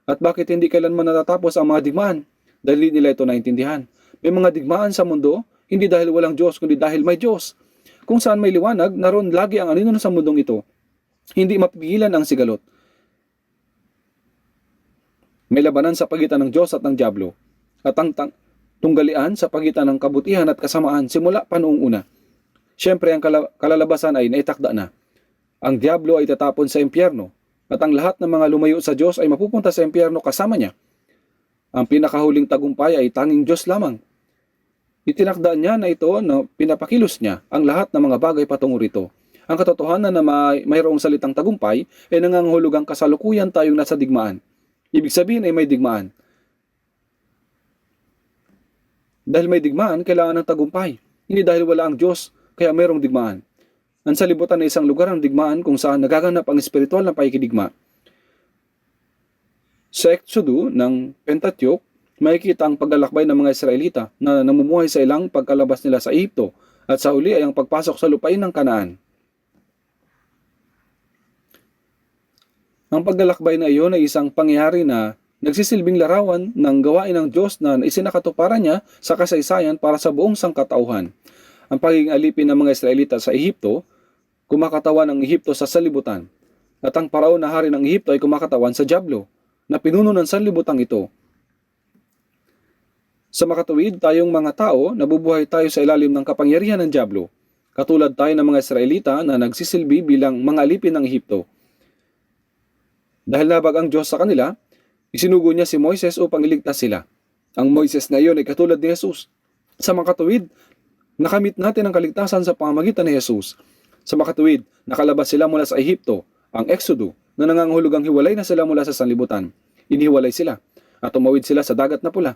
A: At bakit hindi kailanman natatapos ang mga digmaan? Dahil nila ito naintindihan. May mga digmaan sa mundo, hindi dahil walang Diyos, kundi dahil may Diyos. Kung saan may liwanag, naroon lagi ang anino sa mundong ito. Hindi mapigilan ang sigalot. May labanan sa pagitan ng Diyos at ng Diablo, at ang tunggalian sa pagitan ng kabutihan at kasamaan simula pa noong una. Siyempre, ang kalalabasan ay naitakda na. Ang Diablo ay tatapon sa impyerno, at ang lahat ng mga lumayo sa Diyos ay mapupunta sa impyerno kasama niya. Ang pinakahuling tagumpay ay tanging Diyos lamang. Itinakda niya na ito na pinapakilos niya ang lahat ng mga bagay patungo rito. Ang katotohanan na mayroong salitang tagumpay ay nangangahulugang kasalukuyan tayong nasa digmaan. Ibig sabihin ay may digmaan. Dahil may digmaan, kailangan ng tagumpay. Hindi dahil wala ang Diyos, kaya mayroong digmaan. Ang salibutan ay isang lugar ng digmaan kung saan nagaganap ang espiritual na pakikidigma. Sa Exodo ng Pentateuch, makikita ang paglalakbay ng mga Israelita na namumuhay sa ilang pagkalabas nila sa Ehipto, at sa huli ay ang pagpasok sa lupain ng Kanaan. Ang paglalakbay na iyon ay isang pangyayari na nagsisilbing larawan ng gawain ng Diyos na isinakatuparan niya sa kasaysayan para sa buong sangkatauhan. Ang pagiging alipin ng mga Israelita sa Ehipto, kumakatawan ang Ehipto sa salibutan. At ang paraon na hari ng Ehipto ay kumakatawan sa Diablo, na pinuno ng sanlibutan ito. Sa makatuwid, tayong mga tao, nabubuhay tayo sa ilalim ng kapangyarihan ng Diablo. Katulad tayo ng mga Israelita na nagsisilbi bilang mga alipin ng Ehipto. Dahil nabag ang Diyos sa kanila, isinugo niya si Moises upang iligtas sila. Ang Moises na iyon ay katulad ni Jesus. Sa makatuwid, nakamit natin ang kaligtasan sa pamamagitan ni Jesus. Sa makatuwid, nakalabas sila mula sa Ehipto, ang Exodo, na nangangahulugang hiwalay na sila mula sa sanlibutan. Inihiwalay sila, at tumawid sila sa dagat na pula.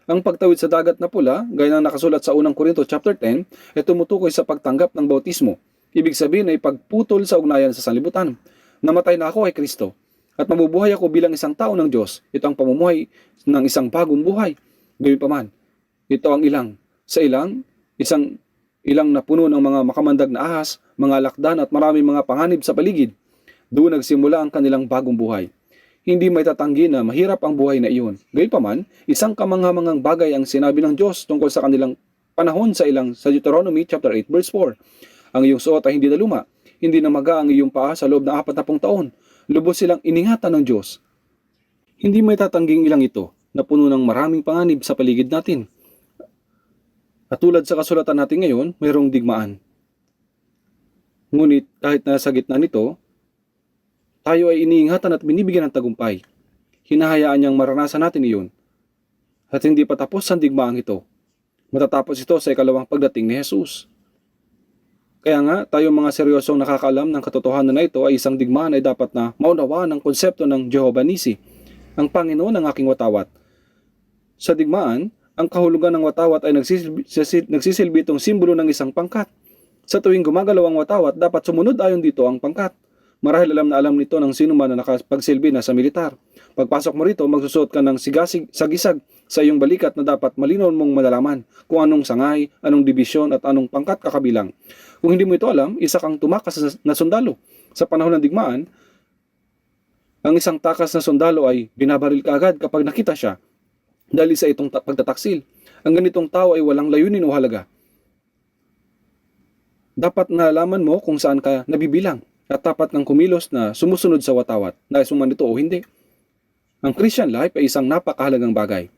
A: Ang pagtawid sa dagat na pula, gaya ng nakasulat sa 1 Korinto chapter 10, ay tumutukoy sa pagtanggap ng bautismo. Ibig sabihin ay pagputol sa ugnayan sa sanlibutan. Namatay na ako kay Kristo, at mabubuhay ako bilang isang tao ng Diyos. Ito ang pamumuhay ng isang bagong buhay. Gayunpaman, ito ang ilang na puno ng mga makamandag na ahas, mga lakdan at maraming mga panganib sa paligid. Doon nagsimula ang kanilang bagong buhay. Hindi may tatanggi na mahirap ang buhay na iyon. Gayunpaman, isang kamanghamanghang bagay ang sinabi ng Diyos tungkol sa kanilang panahon sa Deuteronomy chapter 8 verse 4. Ang iyong suot ay hindi na luma, hindi na maga ang iyong paa sa loob ng 40 taon. Lubos silang iningatan ng Diyos. Hindi may tatangging ilang ito na puno ng maraming panganib sa paligid natin. At tulad sa kasulatan natin ngayon, mayroong digmaan. Ngunit kahit na sa gitna nito, tayo ay iniingatan at binibigyan ng tagumpay. Hinahayaan niyang maranasan natin iyon. At hindi pa tapos ang digmaang ito. Matatapos ito sa ikalawang pagdating ni Jesus. Kaya nga, tayo mga seryosong nakakaalam ng katotohanan na ito ay isang digmaan ay dapat na maunawaan ang konsepto ng Jehovah Nissi, ang Panginoon ng aking watawat. Sa digmaan, ang kahulugan ng watawat ay nagsisilbi itong simbolo ng isang pangkat. Sa tuwing gumagalaw ang watawat, dapat sumunod ayon dito ang pangkat. Marahil alam na alam nito ng sino man na nakapagsilbi na sa militar. Pagpasok mo rito, magsusuot ka ng sagisag sa iyong balikat na dapat malinaw mong malalaman kung anong sangay, anong dibisyon at anong pangkat kakabilang. Kung hindi mo ito alam, isa kang tumakas na sundalo. Sa panahon ng digmaan, ang isang takas na sundalo ay binabaril ka agad kapag nakita siya dahil sa itong pagtataksil. Ang ganitong tao ay walang layunin o halaga. Dapat nalaman mo kung saan ka nabibilang at dapat ng kumilos na sumusunod sa watawat, nais mo man ito o hindi. Ang Christian life ay isang napakahalagang bagay.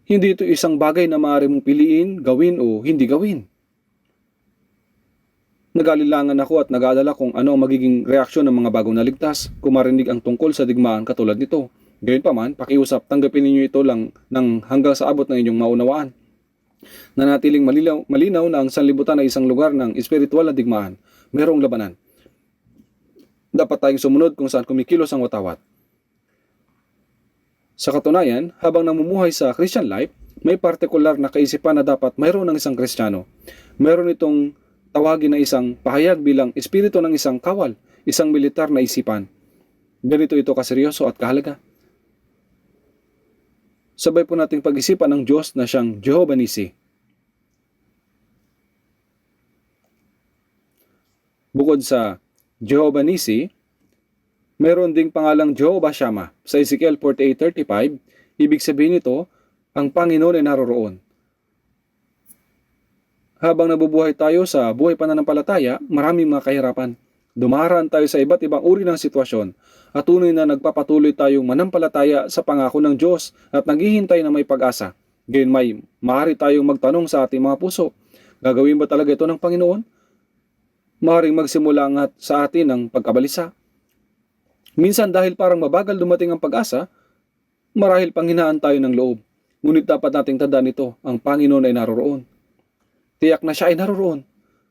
A: Hindi ito isang bagay na maaari mong piliin, gawin o hindi gawin. Nag-alilangan ako at nag-aalala kung ano ang magiging reaksyon ng mga bagong naligtas kung marinig ang tungkol sa digmaan katulad nito. Gayunpaman, pakiusap, tanggapin ninyo ito lang ng hanggang sa abot ng inyong maunawaan. Nanatiling malinaw na ang sanlibutan ay isang lugar ng espiritual na digmaan. Mayroong labanan. Dapat tayong sumunod kung saan kumikilos ang watawat. Sa katunayan, habang namumuhay sa Christian life, may partikular na kaisipan na dapat mayroon ng isang Kristiyano. Mayroon itong tawagin na isang pahayag bilang espiritu ng isang kawal, isang militar na isipan. Ganito ito kaseryoso at kahalaga. Sabay po nating pag-isipan ng Diyos na siyang Jehovah Nissi. Bukod sa Jehovah Nissi, mayroon ding pangalang Jehovah Shammah. Sa Ezekiel 48:35, ibig sabihin nito, ang Panginoon ay naroroon. Habang nabubuhay tayo sa buhay pananampalataya, maraming mga kahirapan. Dumaraan tayo sa iba't ibang uri ng sitwasyon at tunay na nagpapatuloy tayong manampalataya sa pangako ng Diyos at naghihintay na may pag-asa. Gayunmay, maaari tayong magtanong sa ating mga puso, gagawin ba talaga ito ng Panginoon? Maaaring magsimula nga sa atin ang pagkabalisa. Minsan dahil parang mabagal dumating ang pag-asa, marahil panghinaan tayo ng loob. Ngunit dapat nating tandaan ito, ang Panginoon ay naroroon. Tiyak na siya ay naroroon.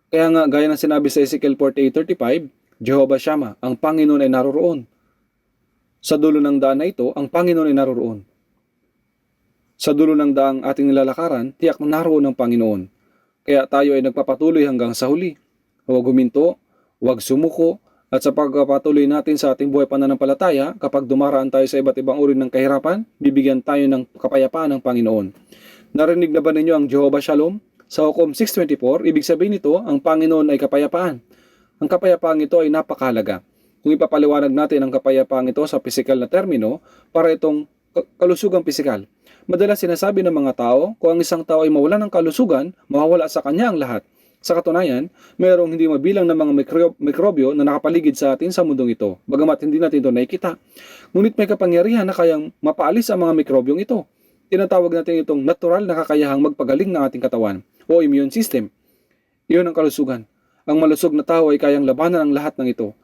A: Kaya nga gaya ng sinabi sa Ezekiel 48:35, Jehovah Shammah, ang Panginoon ay naroroon. Sa dulo ng daan na ito, ang Panginoon ay naroroon. Sa dulo ng daang ating nilalakaran, tiyak na naroon ang Panginoon. Kaya tayo ay nagpapatuloy hanggang sa huli. Huwag huminto, huwag sumuko, at sa pagpapatuloy natin sa ating buhay pananampalataya, kapag dumaraan tayo sa iba't ibang uri ng kahirapan, bibigyan tayo ng kapayapaan ng Panginoon. Narinig na ba ninyo ang Jehovah Shalom? Sa Hukom 6:24, ibig sabihin nito, ang Panginoon ay kapayapaan. Ang kapayapaang ito ay napakahalaga. Kung ipapaliwanag natin ang kapayapaang ito sa pisikal na termino, para itong kalusugang pisikal. Madalas sinasabi ng mga tao, kung ang isang tao ay mawala ng kalusugan, mawawala sa kanya ang lahat. Sa katunayan, mayroong hindi mabilang na mga mikrobyo na nakapaligid sa atin sa mundong ito, bagamat hindi natin ito nakikita. Ngunit may kapangyarihan na kayang mapaalis ang mga mikrobyong ito. Tinatawag natin itong natural na kakayahang magpagaling ng ating katawan o immune system. Iyon ang kalusugan. Ang malusog na tao ay kayang labanan ang lahat ng ito.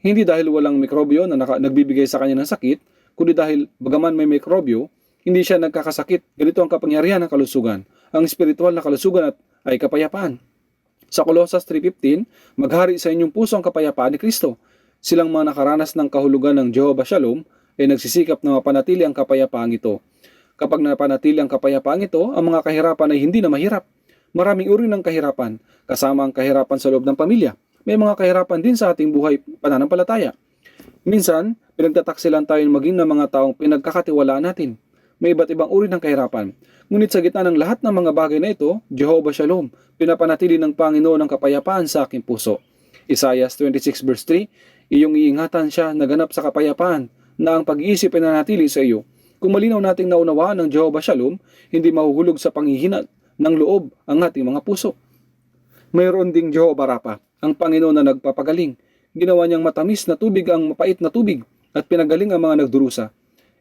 A: Hindi dahil walang mikrobyo na nagbibigay sa kanya ng sakit, kundi dahil bagaman may mikrobyo, hindi siya nagkakasakit. Ganito ang kapangyarihan ng kalusugan. Ang espiritual na kalusugan ay kapayapaan. Sa Colossus 3:15, maghari sa inyong puso ang kapayapaan ni Kristo. Silang mga nakaranas ng kahulugan ng Jehovah Shalom ay nagsisikap na mapanatili ang kapayapaang ito. Kapag napanatili ang kapayapaang ito, ang mga kahirapan ay hindi na mahirap. Maraming uri ng kahirapan, kasama ang kahirapan sa loob ng pamilya. May mga kahirapan din sa ating buhay pananampalataya. Minsan, pinagtataksilan tayo maging ng mga taong pinagkakatiwalaan natin. May iba't ibang uri ng kahirapan. Ngunit sa gitna ng lahat ng mga bagay na ito, Jehovah Shalom, pinapanatili ng Panginoon ang kapayapaan sa aking puso. Isaiah 26:3, iyong iingatan siya na ganap sa kapayapaan, na ang pag-iisip ay nanatili sa iyo. Kung malinaw nating naunawaan ng Jehovah Shalom, hindi mahuhulog sa panghihina ng loob ang ating mga puso. Mayroon ding Jehovah Rapha, ang Panginoon na nagpapagaling. Ginawa niyang matamis na tubig ang mapait na tubig at pinagaling ang mga nagdurusa.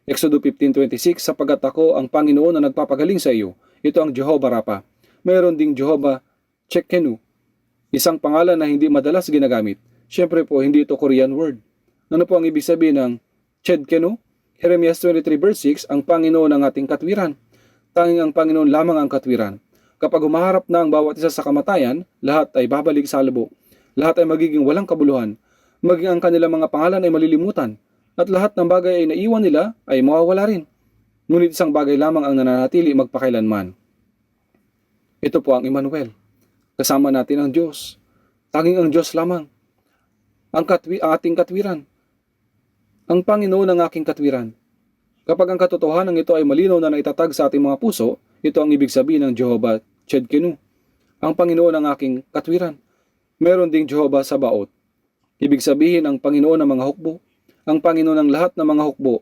A: Exodo 15:26, sapagkat ako ang Panginoon na nagpapagaling sa iyo. Ito ang Jehovah Rapha. Mayroon ding Jehovah Tsidkenu, isang pangalan na hindi madalas ginagamit. Siyempre po, hindi ito Korean word. Ano po ang ibig sabihin ng Tsidkenu? Jeremias 23:6, ang Panginoon ang ating katwiran. Tanging ang Panginoon lamang ang katwiran. Kapag humaharap na ang bawat isa sa kamatayan, lahat ay babalik sa alabo. Lahat ay magiging walang kabuluhan. Maging ang kanilang mga pangalan ay malilimutan. At lahat ng bagay ay naiwan nila ay mawawala rin. Ngunit isang bagay lamang ang nananatili magpakailanman. Ito po ang Emmanuel. Kasama natin ang Diyos. Tanging ang Diyos lamang. Ang ating katwiran. Ang Panginoon ang aking katwiran. Kapag ang katotohanan ito ay malinaw na naitatag sa ating mga puso, ito ang ibig sabihin ng Jehovah Tsidkenu. Ang Panginoon ang aking katwiran. Meron ding Jehovah Sabaoth. Ibig sabihin ang Panginoon ng mga hukbo. Ang Panginoon ng lahat ng mga hukbo.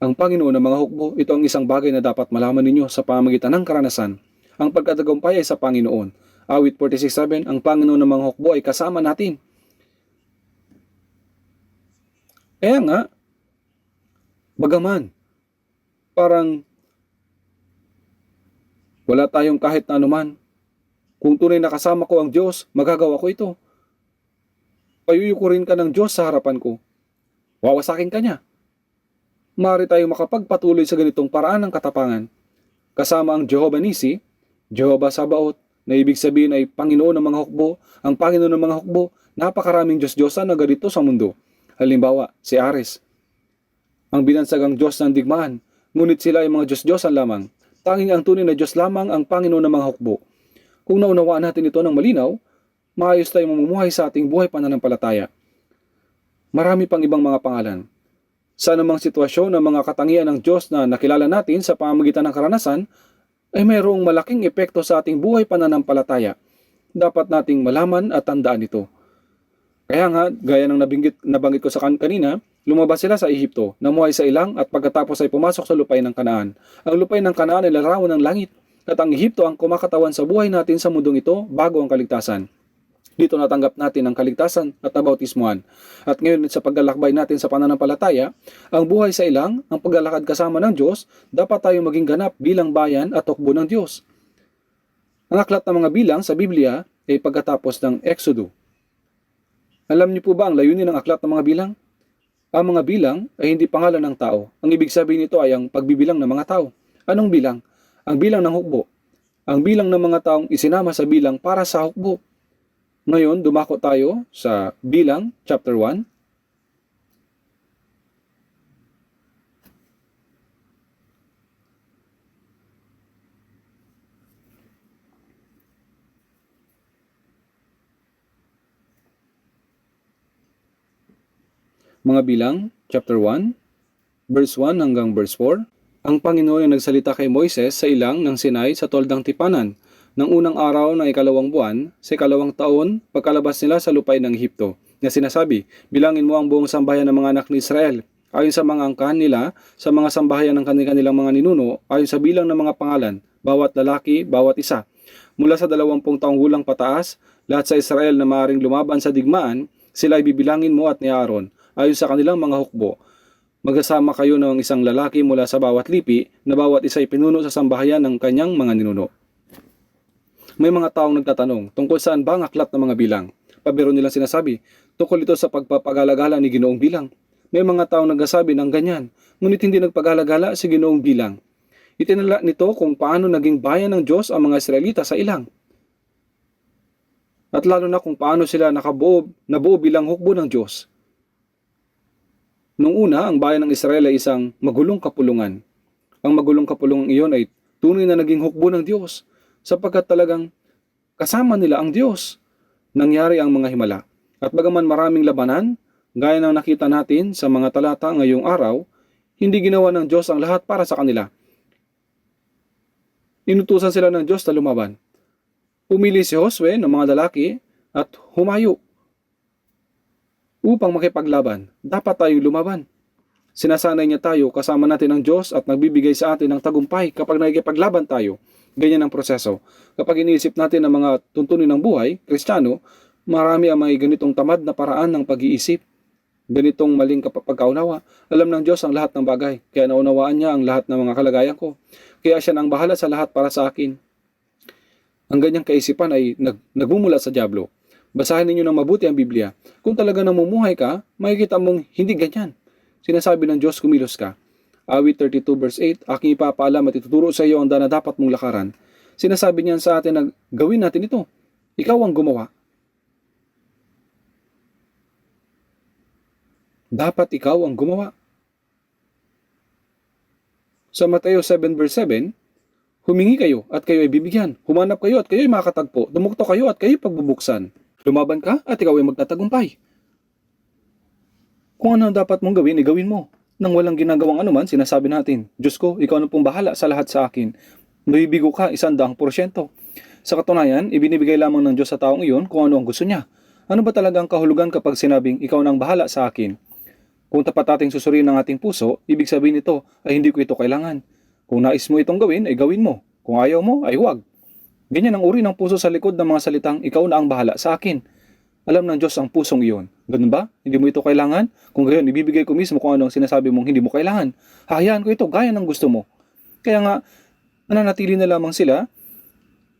A: Ang Panginoon ng mga hukbo, ito ang isang bagay na dapat malaman ninyo sa pamamagitan ng karanasan. Ang pagkatagumpay ay sa Panginoon. Awit 46:7, ang Panginoon ng mga hukbo ay kasama natin. Kaya nga, bagaman, parang wala tayong kahit na anuman. Kung tunay na kasama ko ang Diyos, magagawa ko ito. Payuyukurin ka ng Diyos sa harapan ko. Wawasakin ka niya. Maaari tayong makapagpatuloy sa ganitong paraan ng katapangan. Kasama ang Jehovah Nisi, Jehovah Sabaoth, na ibig sabihin ay Panginoon ng mga hukbo. Ang Panginoon ng mga hukbo, napakaraming Diyos-Diyosan na ganito sa mundo. Halimbawa, si Ares, ang binansagang Diyos ng digmaan, ngunit sila ay mga Diyos-Diyosan lamang. Tanging ang tunay na Diyos lamang ang Panginoon ng mga hukbo. Kung naunawaan natin ito ng malinaw, maayos tayong mamumuhay sa ating buhay pananampalataya. Marami pang ibang mga pangalan. Sa anumang sitwasyon ng mga katangian ng Diyos na nakilala natin sa pamamagitan ng karanasan, ay mayroong malaking epekto sa ating buhay pananampalataya. Dapat nating malaman at tandaan ito. Kaya nga, gaya ng nabanggit ko sa kanina, lumabas sila sa Ehipto, namuhay sa ilang at pagkatapos ay pumasok sa lupay ng Kanaan. Ang lupay ng Kanaan ay larawan ng langit, at ang Ehipto ang kumakatawan sa buhay natin sa mundong ito bago ang kaligtasan. Dito natanggap natin ang kaligtasan at nabautismuhan. At ngayon sa paglalakbay natin sa pananampalataya, ang buhay sa ilang, ang paglalakad kasama ng Diyos, dapat tayong maging ganap bilang bayan at hukbo ng Diyos. Ang aklat ng mga bilang sa Biblia ay pagkatapos ng Exodo. Alam niyo po ba ang layunin ng aklat ng mga bilang? Ang mga bilang ay hindi pangalan ng tao. Ang ibig sabihin nito ay ang pagbibilang ng mga tao. Anong bilang? Ang bilang ng hukbo. Ang bilang ng mga taong isinama sa bilang para sa hukbo. Ngayon, dumako tayo sa Bilang, chapter 1. Mga Bilang, chapter 1, verse 1 hanggang verse 4. Ang Panginoon ay nagsalita kay Moises sa ilang ng Sinai sa toldang tipanan, ng unang araw ng ikalawang buwan, sa ikalawang taon, pagkalabas nila sa lupay ng Ehipto, na sinasabi, bilangin mo ang buong sambahayan ng mga anak ni Israel, ayon sa mga angkahan nila, sa mga sambahayan ng kanilang mga ninuno, ayon sa bilang ng mga pangalan, bawat lalaki, bawat isa. Mula sa 20 taong gulang pataas, lahat sa Israel na maaaring lumaban sa digmaan, sila ay bibilangin mo at ni Aaron, ayon sa kanilang mga hukbo. Magkasama kayo ng isang lalaki mula sa bawat lipi, na bawat isa ay pinuno sa sambahayan ng kanyang mga ninuno. May mga taong nagtatanong, tungkol saan ba ang aklat ng mga bilang? Pabiro nilang sinasabi, tungkol ito sa pagpapagalagala ni Ginoong Bilang. May mga taong nagsasabi ng ganyan, ngunit hindi nagpagalagala si Ginoong Bilang. Itinala nito kung paano naging bayan ng Diyos ang mga Israelita sa ilang. At lalo na kung paano sila nabuo bilang hukbo ng Diyos. Noong una, ang bayan ng Israel ay isang magulong kapulungan. Ang magulong kapulungan iyon ay tunay na naging hukbo ng Diyos, sapagkat talagang kasama nila ang Diyos. Nangyari ang mga himala. At bagaman maraming labanan, gaya ng nakita natin sa mga talata ngayong araw, hindi ginawa ng Diyos ang lahat para sa kanila. Inutusan sila ng Diyos na lumaban. Pumili si Josue ng mga lalaki at humayo. Upang makipaglaban, dapat tayong lumaban. Sinasanay niya tayo, kasama natin ang Diyos at nagbibigay sa atin ng tagumpay kapag nakikipaglaban tayo. Ganyan ang proseso. Kapag iniisip natin ang mga tuntunin ng buhay, Kristiyano, marami ang may ganitong tamad na paraan ng pag-iisip. ganitong maling pagkaunawa. Alam ng Diyos ang lahat ng bagay, kaya naunawaan niya ang lahat ng mga kalagayan ko. Kaya siya na ang bahala sa lahat para sa akin. Ang ganyang kaisipan ay nagmumula sa dyablo. Basahin ninyo ng mabuti ang Biblia. Kung talaga namumuhay ka, makikita mong hindi ganyan. Sinasabi ng Diyos, kumilos ka. Awit 32 verse 8, aking ipapaalam at ituturo sa iyo ang daan na dapat mong lakaran. Sinasabi niyan sa atin na gawin natin ito. Ikaw ang gumawa. Dapat ikaw ang gumawa. Sa Mateo 7 verse 7, humingi kayo at kayo ay bibigyan. Humanap kayo at kayo ay makatagpo. Dumukto kayo at kayo ay pagbubuksan. Lumaban ka at ikaw ay magtatagumpay. Kung ano dapat mong gawin, gawin mo. Nang walang ginagawang anuman, sinasabi natin, Diyos ko, ikaw na pong bahala sa lahat sa akin. Nabibigo ka 100%. Sa katunayan, ibinibigay lamang ng Diyos sa taong iyon kung ano ang gusto niya. Ano ba talaga ang kahulugan kapag sinabing, ikaw na ang bahala sa akin? Kung tapat ating susuriin ng ating puso, ibig sabihin nito ay hindi ko ito kailangan. Kung nais mo itong gawin, ay gawin mo. Kung ayaw mo, ay huwag. Ganyan ang uri ng puso sa likod ng mga salitang, ikaw na ang bahala sa akin. Alam ng Diyos ang pusong iyon. Ganun ba? Hindi mo ito kailangan? Kung gayon, ibibigay ko mismo kung ano ang sinasabi mong hindi mo kailangan. Hahayaan ko ito gaya ng gusto mo. Kaya nga, nananatili na lamang sila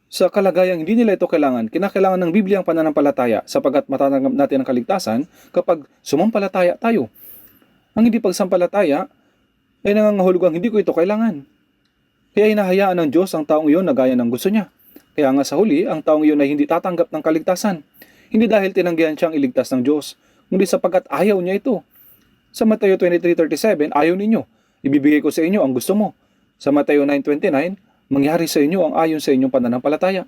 A: sa kalagayang hindi nila ito kailangan. Kinakailangan ng Biblia ang pananampalataya sapagkat matatanggap natin ang kaligtasan kapag sumampalataya tayo. Ang hindi pagsampalataya ay nangangahulugang hindi ko ito kailangan. Kaya hinahayaan ng Diyos ang taong iyon na gaya ng gusto niya. Kaya nga sa huli, ang taong iyon ay hindi tatanggap ng kaligtasan. Hindi dahil tinanggihan siyang iligtas ng Diyos, kundi sapagkat ayaw niya ito. Sa Mateo 23:37, ayaw ninyo. Ibibigay ko sa inyo ang gusto mo. Sa Mateo 9:29, mangyari sa inyo ang ayon sa inyong pananampalataya.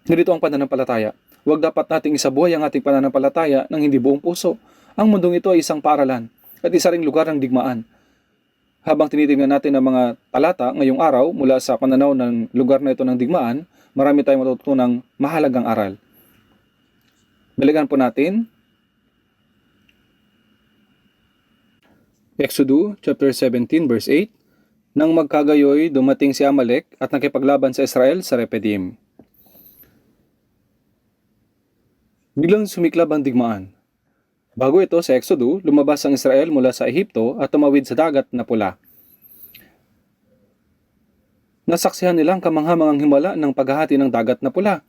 A: Ganito ang pananampalataya. Huwag dapat nating isabuhay ang ating pananampalataya ng hindi buong puso. Ang mundong ito ay isang paaralan at isa ring lugar ng digmaan. Habang tinitingnan natin ang mga talata ngayong araw mula sa pananaw ng lugar na ito ng digmaan, marami tayong matutunang mahalagang aral. Balikan po natin Exodus chapter 17 verse 8. Nang magkagayoy, dumating si Amalek at nakipaglaban sa Israel sa Rephidim. Biglang sumiklab ang digmaan. Bago ito sa Exodus, lumabas ang Israel mula sa Ehipto at tumawid sa dagat na pula. Nasaksihan nila ang kamanghamangang himala ng paghahati ng dagat na pula.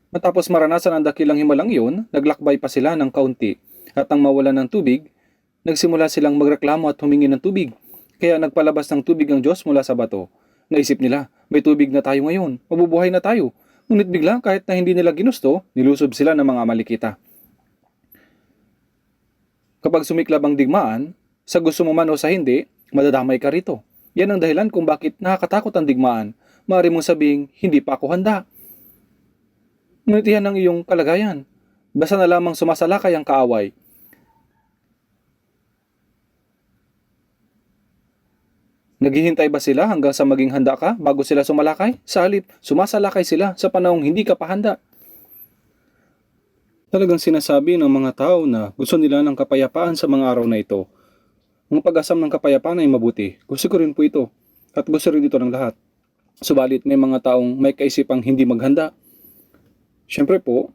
A: Matapos maranasan ang dakilang himalang iyon, naglakbay pa sila ng kaunti at nang mawalan ng tubig, nagsimula silang magreklamo at humingi ng tubig. Kaya nagpalabas ng tubig ang Diyos mula sa bato. Naisip nila, may tubig na tayo ngayon, mabubuhay na tayo. Ngunit bigla kahit na hindi nila ginusto, nilusob sila ng mga Amalekita. Kapag sumiklab ang digmaan, sa gusto mo man o sa hindi, madadamay ka rito. Yan ang dahilan kung bakit nakakatakot ang digmaan. Maaari mong sabing, hindi pa ako handa. Ngunit yan ang iyong kalagayan. Basta na lamang sumasalakay ang kaaway. Naghihintay ba sila hanggang sa maging handa ka bago sila sumalakay? Sa halip, sumasalakay sila sa panahong hindi ka pa handa. Talagang sinasabi ng mga tao na gusto nila ng kapayapaan sa mga araw na ito. Ang pag-asam ng kapayapaan ay mabuti. Gusto ko rin po ito. At gusto rin ito ng lahat. Subalit may mga taong may kaisipang hindi maghanda. Siyempre po,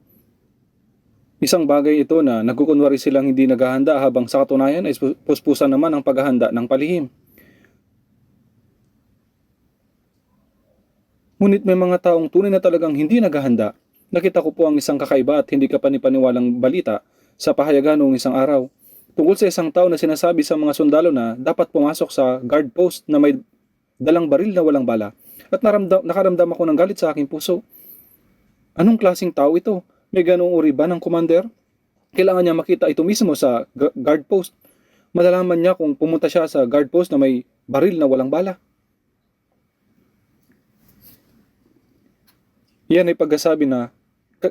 A: isang bagay ito na nagkukunwari silang hindi naghahanda habang sa katunayan ay puspusan naman ang paghahanda ng palihim. Ngunit may mga taong tunay na talagang hindi naghahanda. Nakita ko po ang isang kakaiba at hindi kapanipaniwalang balita sa pahayagan noong isang araw. Tungkol sa isang tao na sinasabi sa mga sundalo na dapat pumasok sa guard post na may dalang baril na walang bala. At nakaramdam ako ng galit sa aking puso. Anong klaseng tao ito? May ganoong uri ba ng commander? Kailangan niya makita ito mismo sa guard post. Malalaman niya kung pumunta siya sa guard post na may baril na walang bala. Yan ay pagkasabi na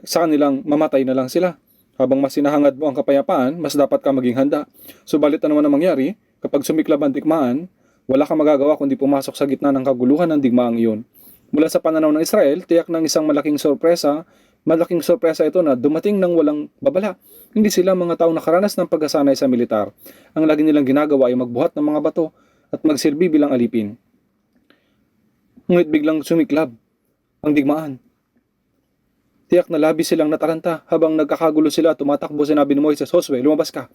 A: sa kanilang mamatay na lang sila. Habang mas sinahangad mo ang kapayapaan, mas dapat ka maging handa. Subalit ano naman ang mangyari, kapag sumiklab ang digmaan, wala kang magagawa kundi pumasok sa gitna ng kaguluhan ng digmaang iyon. Mula sa pananaw ng Israel, tiyak ng isang malaking sorpresa ito na dumating ng walang babala. Hindi sila mga taong nakaranas ng pagkasanay sa militar. Ang lagi nilang ginagawa ay magbuhat ng mga bato at magsilbi bilang alipin. Ngunit biglang sumiklab ang digmaan. Tiyak na labis silang nataranta habang nagkakagulo sila at tumatakbo, sinabi ni Moises, Josue, lumabas ka.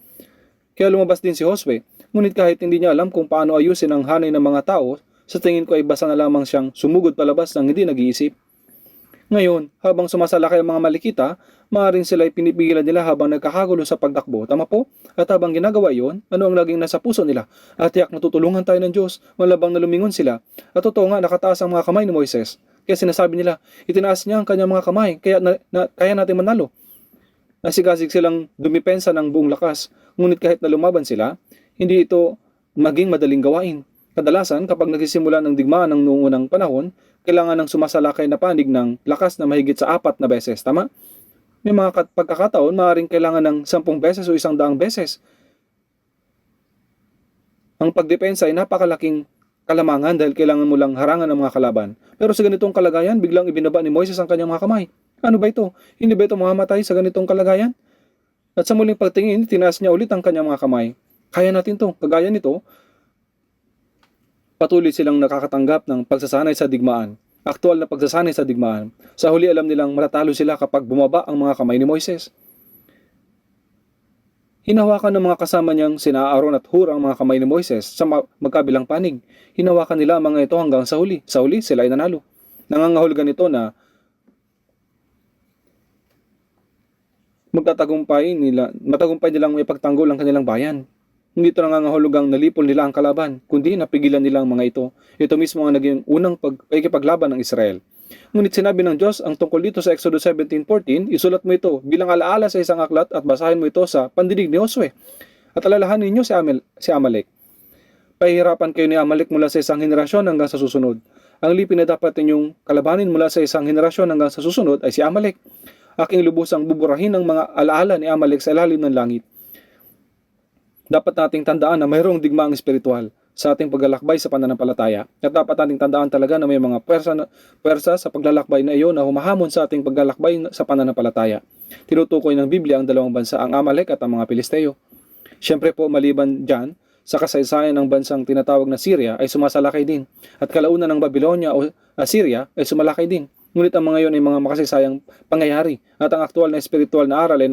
A: Kaya lumabas din si Josue. Ngunit kahit hindi niya alam kung paano ayusin ang hanay ng mga tao, sa tingin ko ay basa na lamang siyang sumugod palabas ng hindi nag-iisip. Ngayon, habang sumasalakay ang mga Malikita, maaaring sila ay pinipigilan nila habang nagkakagulo sa pagtakbo. Tama po? At habang ginagawa iyon, ano ang laging nasa puso nila? At tiyak natutulungan tayo ng Diyos, malabang na lumingon sila. At totoo nga, nakataas ang mga kamay ni Moises. Kaya sinasabi nila, itinaas niya ang kanyang mga kamay, kaya natin manalo. Nasigasig silang dumipensa ng buong lakas, ngunit kahit na lumaban sila, hindi ito maging madaling gawain. Kadalasan, kapag nagsisimula ng digmaan ng noong unang panahon, kailangan ng sumasalakay na panig ng lakas na mahigit sa 4 na beses. Tama? May mga pagkakataon, maaaring kailangan ng 10 beses o 100 beses. Ang pagdepensa ay napakalaking kalamangan dahil kailangan mo lang harangan ng mga kalaban. Pero sa ganitong kalagayan, biglang ibinaba ni Moises ang kanyang mga kamay. Ano ba ito? Hindi ba ito mamamatay sa ganitong kalagayan? At sa muling pagtingin, tinaas niya ulit ang kanyang mga kamay. Kaya natin to. Kagaya nito, patuloy silang nakakatanggap ng pagsasanay sa digmaan. Aktual na pagsasanay sa digmaan. Sa huli alam nilang matatalo sila kapag bumaba ang mga kamay ni Moises. Hinawakan ng mga kasama niyang sina Aaron at Hur ang mga kamay ni Moises sa magkabilang panig. Hinawakan nila ang mga ito hanggang sa huli. Sa huli, sila ay nanalo. Nangangahulugan ito na matagumpay nilang may pagtanggol ang kanilang bayan. Hindi ito nangangahulugang nalipol nila ang kalaban, kundi napigilan nila ang mga ito. Ito mismo ang naging unang pagkikipaglaban ng Israel. Ngunit sinabi ng Diyos ang tungkol dito sa Exodus 17:14, isulat mo ito bilang alaala sa isang aklat at basahin mo ito sa pandinig ni Josue. At alalahanin ninyo si Amalek. Pahihirapan kayo ni Amalek mula sa isang henerasyon hanggang sa susunod. Ang lipin na dapat ninyong kalabanin mula sa isang henerasyon hanggang sa susunod ay si Amalek. Aking lubusang buburahin ng mga alaala ni Amalek sa ilalim ng langit. Dapat nating tandaan na mayroong digmaang espiritual sa ating paglalakbay sa pananampalataya. At dapat nating tandaan talaga na may mga pwersa sa paglalakbay na iyon na humahamon sa ating paglalakbay sa pananampalataya. Tinutukoy ng Biblia ang dalawang bansa, ang Amalek at ang mga Pilisteo. Siyempre po, maliban dyan, sa kasaysayan ng bansang tinatawag na Syria ay sumasalakay din. At kalaunan ng Babylonia o Assyria ay sumalakay din. Ngunit ang mga iyon ay mga makasaysayang pangyayari. At ang aktual na espiritual na aral ay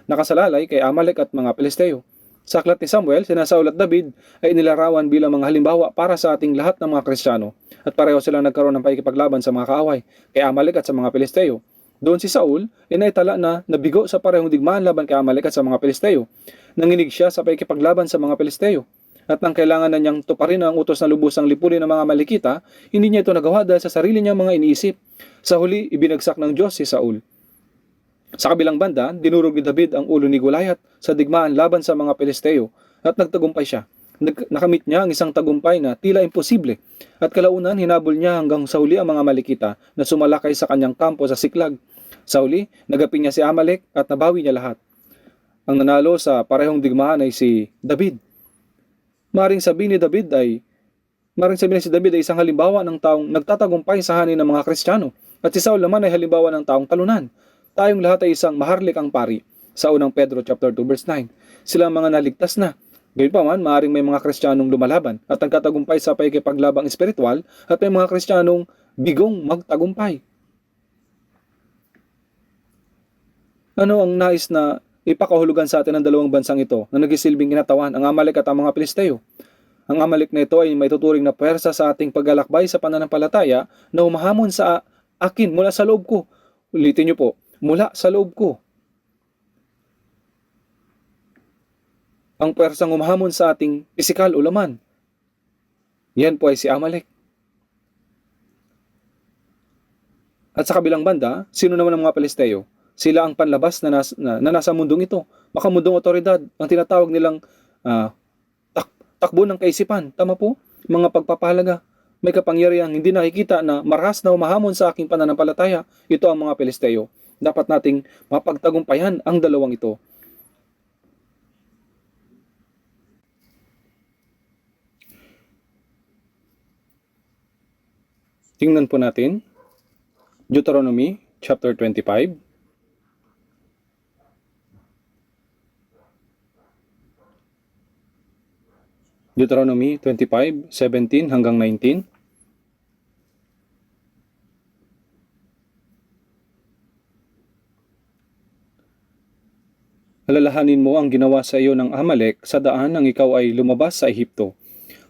A: nakasalalay kay Amalek at mga Pilisteo. Sa aklat ni Samuel, sinasaulat David ay inilarawan bilang mga halimbawa para sa ating lahat ng mga Kristiyano at pareho silang nagkaroon ng pakikipaglaban sa mga kaaway, kay Amalek at sa mga Pilisteo. Doon si Saul ay naitala na nabigo sa parehong digmaan laban kay Amalek at sa mga Pilisteo. Nanginig siya sa pakikipaglaban sa mga Pilisteo. At nang kailangan na niyang tuparin ang utos na lubusang lipulin ng mga Amalekita, hindi niya ito nagawa dahil sa sarili niyang mga iniisip. Sa huli, ibinagsak ng Diyos si Saul. Sa kabilang banda, dinurog ni David ang ulo ni Goliath sa digmaan laban sa mga Pilisteo at nagtagumpay siya. Nakamit niya ang isang tagumpay na tila imposible at kalaunan hinabol niya hanggang sa huli ang mga Amalekita na sumalakay sa kanyang kampo sa Siklag. Sa huli, nagapi niya si Amalek at nabawi niya lahat. Ang nanalo sa parehong digmaan ay si David. Maring sabihin si David ay isang halimbawa ng taong nagtatagumpay sa hanay ng mga Kristiyano at si Saul naman ay halimbawa ng taong talunan. Tayong lahat ay isang maharlikang pari sa unang Pedro chapter 2 verse 9. Sila ang mga naligtas na. Gayunpaman, maaaring may mga Kristiyanong lumalaban at nagkatagumpay sa pakikipaglabang espiritual at may mga Kristiyanong bigong magtagumpay. Ano ang nais na ipakahulugan sa atin ng dalawang bansang ito na nagsisilbing kinatawan, ang Amalek at ang mga Pilisteo? Ang Amalek na ito ay may tuturing na puwersa sa ating paglalakbay sa pananampalataya na humahamon sa akin mula sa loob ko. Ulitin niyo po, mula sa loob ko. Ang puwersang humahamon sa ating pisikal o laman. Yan po ay si Amalek. At sa kabilang banda, sino naman ang mga Pilisteo? Sila ang panlabas na nasa mundong ito. Makamundong otoridad, ang tinatawag nilang takbo ng kaisipan. Tama po? Mga pagpapahalaga. May kapangyarihang hindi nakikita na marahas na humahamon sa aking pananampalataya. Ito ang mga Pilisteo. Dapat nating mapagtagumpayan ang dalawang ito. Tingnan po natin Deuteronomy chapter 25. Deuteronomy 25:17 hanggang 19. Alalahanin mo ang ginawa sa iyo ng Amalek sa daan nang ikaw ay lumabas sa Ehipto,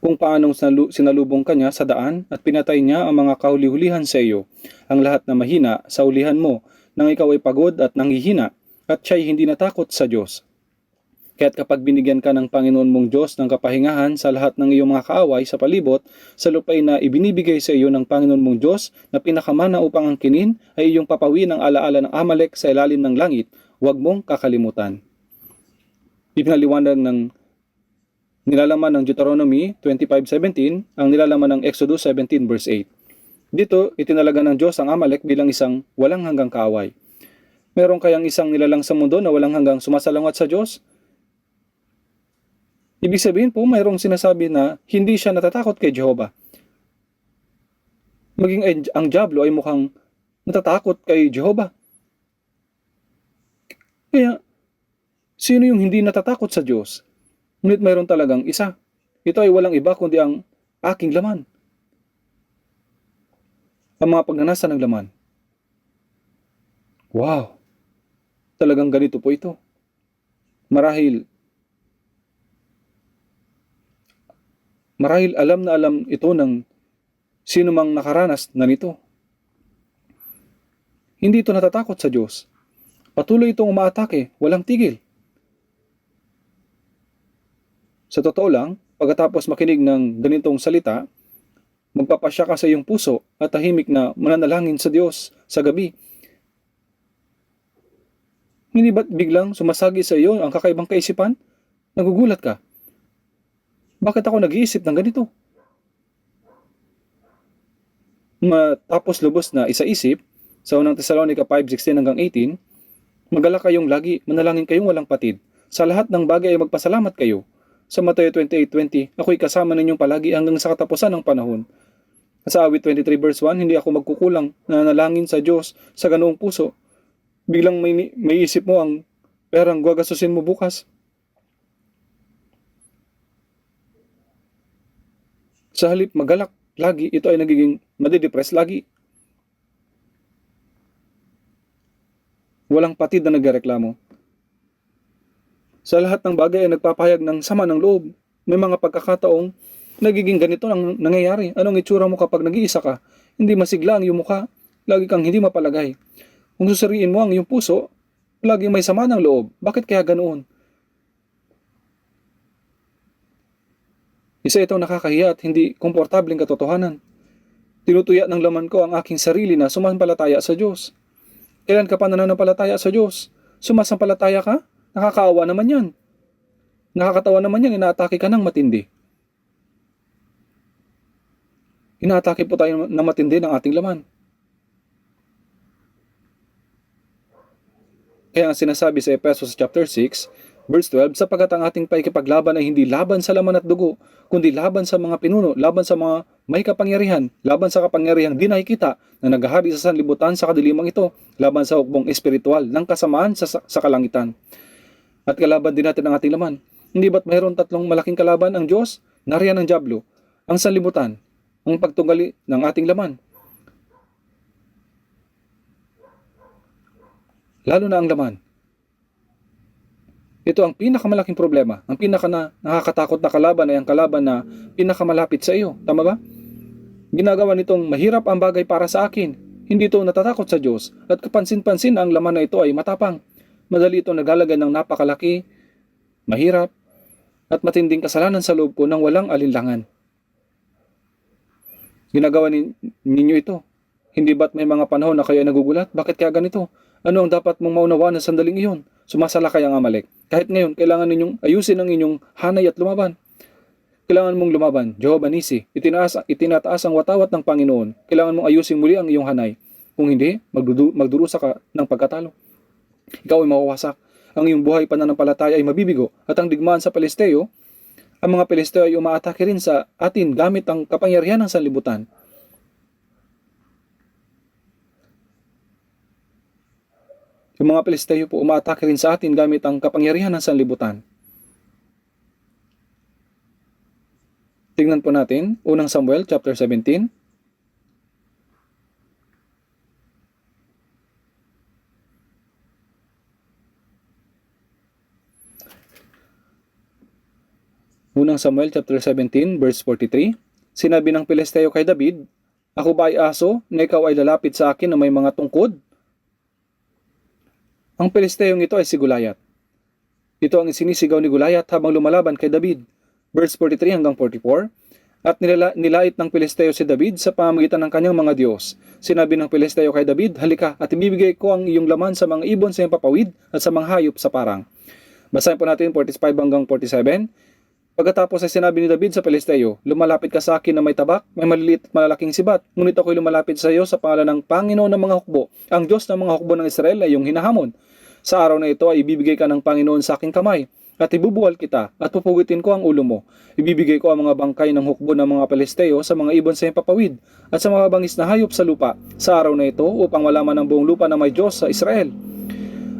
A: kung paanong sinalubong ka niya sa daan at pinatay niya ang mga kahuli-hulihan sa iyo, ang lahat na mahina sa ulihan mo, nang ikaw ay pagod at nanghihina, at siya'y hindi natakot sa Diyos. Kaya't kapag binigyan ka ng Panginoon mong Diyos ng kapahingahan sa lahat ng iyong mga kaaway sa palibot, sa lupain na ibinibigay sa iyo ng Panginoon mong Diyos na pinakamana upang angkinin ay iyong papawin ang alaala ng Amalek sa ilalim ng langit, huwag mong kakalimutan. Ipinaliwanag ng nilalaman ng Deuteronomy 25:17 ang nilalaman ng Exodus 17 verse 8. Dito, itinalaga ng Diyos ang Amalek bilang isang walang hanggang kaaway. Meron kayang isang nilalang sa mundo na walang hanggang sumasalungat sa Diyos? Ibig sabihin po, mayroong sinasabi na hindi siya natatakot kay Jehovah. Maging ang diablo ay mukhang natatakot kay Jehovah. Kaya, sino yung hindi natatakot sa Diyos? Ngunit mayroon talagang isa. Ito ay walang iba kundi ang aking laman. Ang mga pagnanasa ng laman. Wow! Talagang ganito po ito. Marahil alam na alam ito ng sino mang nakaranas na nito. Hindi ito natatakot sa Diyos. Patuloy itong umaatake, walang tigil. Sa totoo lang, pagkatapos makinig ng ganitong salita, magpapasya ka sa iyong puso at tahimik na mananalangin sa Diyos sa gabi. Hindi ba't biglang sumasagi sa iyo ang kakaibang kaisipan? Nagugulat ka. Bakit ako nag-iisip ng ganito? Matapos lubos na isaisip, sa unang Thessalonica 5:16 hanggang 18, magalak kayong lagi, manalangin kayong walang patid. Sa lahat ng bagay ay magpasalamat kayo. Sa Mateo 28:20, ako'y kasama ninyong palagi hanggang sa katapusan ng panahon. Sa awit 23 verse 1, hindi ako magkukulang na nalangin sa Diyos sa ganoong puso. Biglang may isip mo ang perang gagastusin mo bukas. Sa halip magalak lagi, ito ay nagiging madidepress lagi. Walang patid na nagreklamo. Sa lahat ng bagay ay nagpapahayag ng sama ng loob. May mga pagkakataong nagiging ganito ang nangyayari. Anong itsura mo kapag nag-iisa ka? Hindi masigla ang iyong mukha. Lagi kang hindi mapalagay. Kung susuriin mo ang iyong puso, laging may sama ng loob. Bakit kaya ganoon? Isa itong nakakahiya at hindi komportableng katotohanan. Tinutuya ng laman ko ang aking sarili na sumampalataya sa Diyos. Kailan ka pa nananampalataya sa Diyos? Sumasampalataya ka? Nakakaawa naman yan. Nakakatawa naman yan, inaatake ka ng matindi. Inaatake po tayo ng matindi ng ating laman. Kaya ang sinasabi sa Efesos chapter 6, verse 12, sapagkat ang ating pakikipaglaban ay hindi laban sa laman at dugo, kundi laban sa mga pinuno, laban sa mga may kapangyarihan, laban sa kapangyarihang di nakikita na naghahari sa sanlibutan sa kadilimang ito, laban sa hukbong espiritual ng kasamaan sa kalangitan. At kalaban din natin ang ating laman. Hindi ba't mayroon tatlong malaking kalaban ang Diyos? Nariyan ang diablo, ang sanlibutan, ang pagtunggali ng ating laman. Lalo na ang laman. Ito ang pinakamalaking problema. Ang nakakatakot na kalaban ay ang kalaban na pinakamalapit sa iyo. Tama ba? Ginagawa nitong mahirap ang bagay para sa akin. Hindi ito natatakot sa Diyos. At kapansin-pansin ang laman na ito ay matapang. Madali itong naglalagay ng napakalaki, mahirap, at matinding kasalanan sa loob ko nang walang alinlangan. Ginagawa ninyo ito. Hindi ba't may mga panahon na kayo ay nagugulat? Bakit kaya ganito? Ano ang dapat mong maunawaan sa sandaling iyon? Sumasalakay ang Amalek. Kahit ngayon, kailangan ninyong ayusin ang inyong hanay at lumaban. Kailangan mong lumaban. Jehovah Nisi, itinataas ang watawat ng Panginoon. Kailangan mong ayusin muli ang iyong hanay. Kung hindi, magdurusa ka ng pagkatalo. Ikaw ay mawawasak. Ang iyong buhay pananampalataya ay mabibigo. At ang digmaan sa Palesteo, ang mga Palesteo ay umaatake rin sa atin gamit ang kapangyarihan ng sanlibutan. Yung mga Palesteo po umaatake rin sa atin gamit ang kapangyarihan ng sanlibutan. Tingnan po natin, unang Samuel chapter 17. Unang Samuel chapter 17 verse 43. Sinabi ng Pilisteo kay David, "Ako ba ay aso na ikaw ay lalapit sa akin na may mga tungkod?" Ang Pilisteyong ito ay si Goliath. Ito ang sinisigaw ni Goliath habang lumalaban kay David. Verse 43 hanggang 44. At nilait ng Pilisteo si David sa pamamagitan ng kanyang mga Diyos. Sinabi ng Pilisteo kay David, "Halika at ibibigay ko ang iyong laman sa mga ibon sa iyong papawid at sa mga hayop sa parang." Basahin po natin 45 hanggang 47. Pagkatapos ay sinabi ni David sa Pilisteo, "Lumalapit ka sa akin na may tabak, may maliliit at malalaking sibat. Ngunit ako'y lumalapit sa iyo sa pangalan ng Panginoon ng mga hukbo. Ang Diyos ng mga hukbo ng Israel ay iyong hinahamon. Sa araw na ito ay ibibigay ka ng Panginoon sa aking kamay, at ibubuwal kita, at pupugitin ko ang ulo mo. Ibibigay ko ang mga bangkay ng hukbo ng mga Pilisteo sa mga ibon sa iyong papawid, at sa mga bangis na hayop sa lupa, sa araw na ito, upang malaman ng buong lupa na may Diyos sa Israel.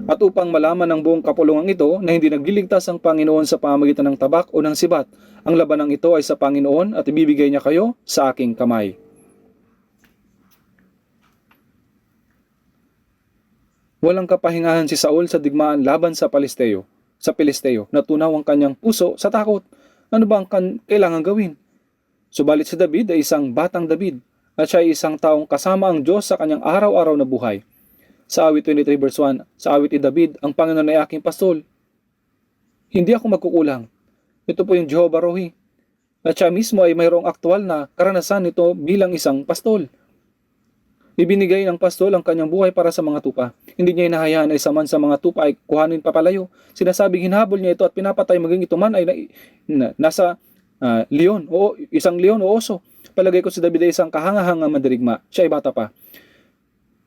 A: At upang malaman ng buong kapulungan ito na hindi nagliligtas ang Panginoon sa pamamagitan ng tabak o ng sibat. Ang labanang ito ay sa Panginoon at ibibigay niya kayo sa aking kamay." Walang kapahingahan si Saul sa digmaan laban sa Pilisteo. Natunaw ang kanyang puso sa takot. Ano ba ang kailangan gawin? Subalit si David ay isang batang David at siya ay isang taong kasama ang Diyos sa kanyang araw-araw na buhay. Sa awit 23 verse 1, sa awit ni David, "Ang Panginoon ay aking pastol. Hindi ako magkukulang." Ito po yung Jehovah Rohi. At siya mismo ay mayroong aktwal na karanasan nito bilang isang pastol. Ibinigay ng pastol ang kanyang buhay para sa mga tupa. Hindi niya hinahayaan na isa man sa mga tupa ay kuhanin papalayo. Sinasabing hinabol niya ito at pinapatay maging ito man ay nasa leon o isang leon o oso. Palagay ko si David ay isang kahangahangang mandirigma. Siya ay bata pa.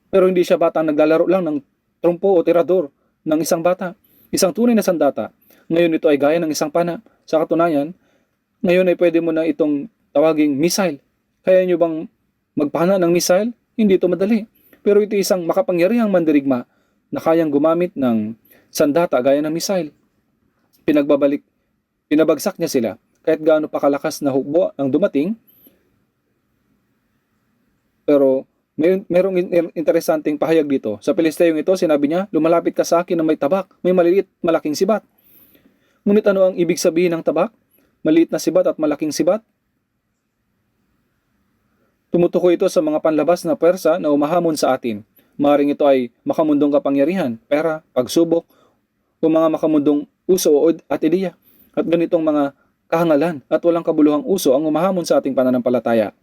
A: Pero hindi siya batang naglalaro lang ng trumpo o tirador ng isang bata. Isang tunay na sandata. Ngayon ito ay gaya ng isang pana. Sa katunayan, ngayon ay pwede mo na itong tawaging missile. Kaya nyo bang magpana ng missile? Hindi ito madali. Pero ito isang makapangyarihang mandirigma na kayang gumamit ng sandata gaya ng missile. Pinabagsak niya sila. Kahit gaano pa kalakas na hukbo ang dumating. Pero merong interesanteng pahayag dito. Sa Pilisteyong ito, sinabi niya, "Lumalapit ka sa akin na may tabak, may maliliit, malaking sibat." Ngunit ano ang ibig sabihin ng tabak? Maliit na sibat at malaking sibat? Tumutukoy ito sa mga panlabas na pwersa na umahamon sa atin. Maaaring ito ay makamundong kapangyarihan, pera, pagsubok, o mga makamundong uso at ideya. At ganitong mga kahangalan at walang kabuluhang uso ang umahamon sa ating pananampalataya.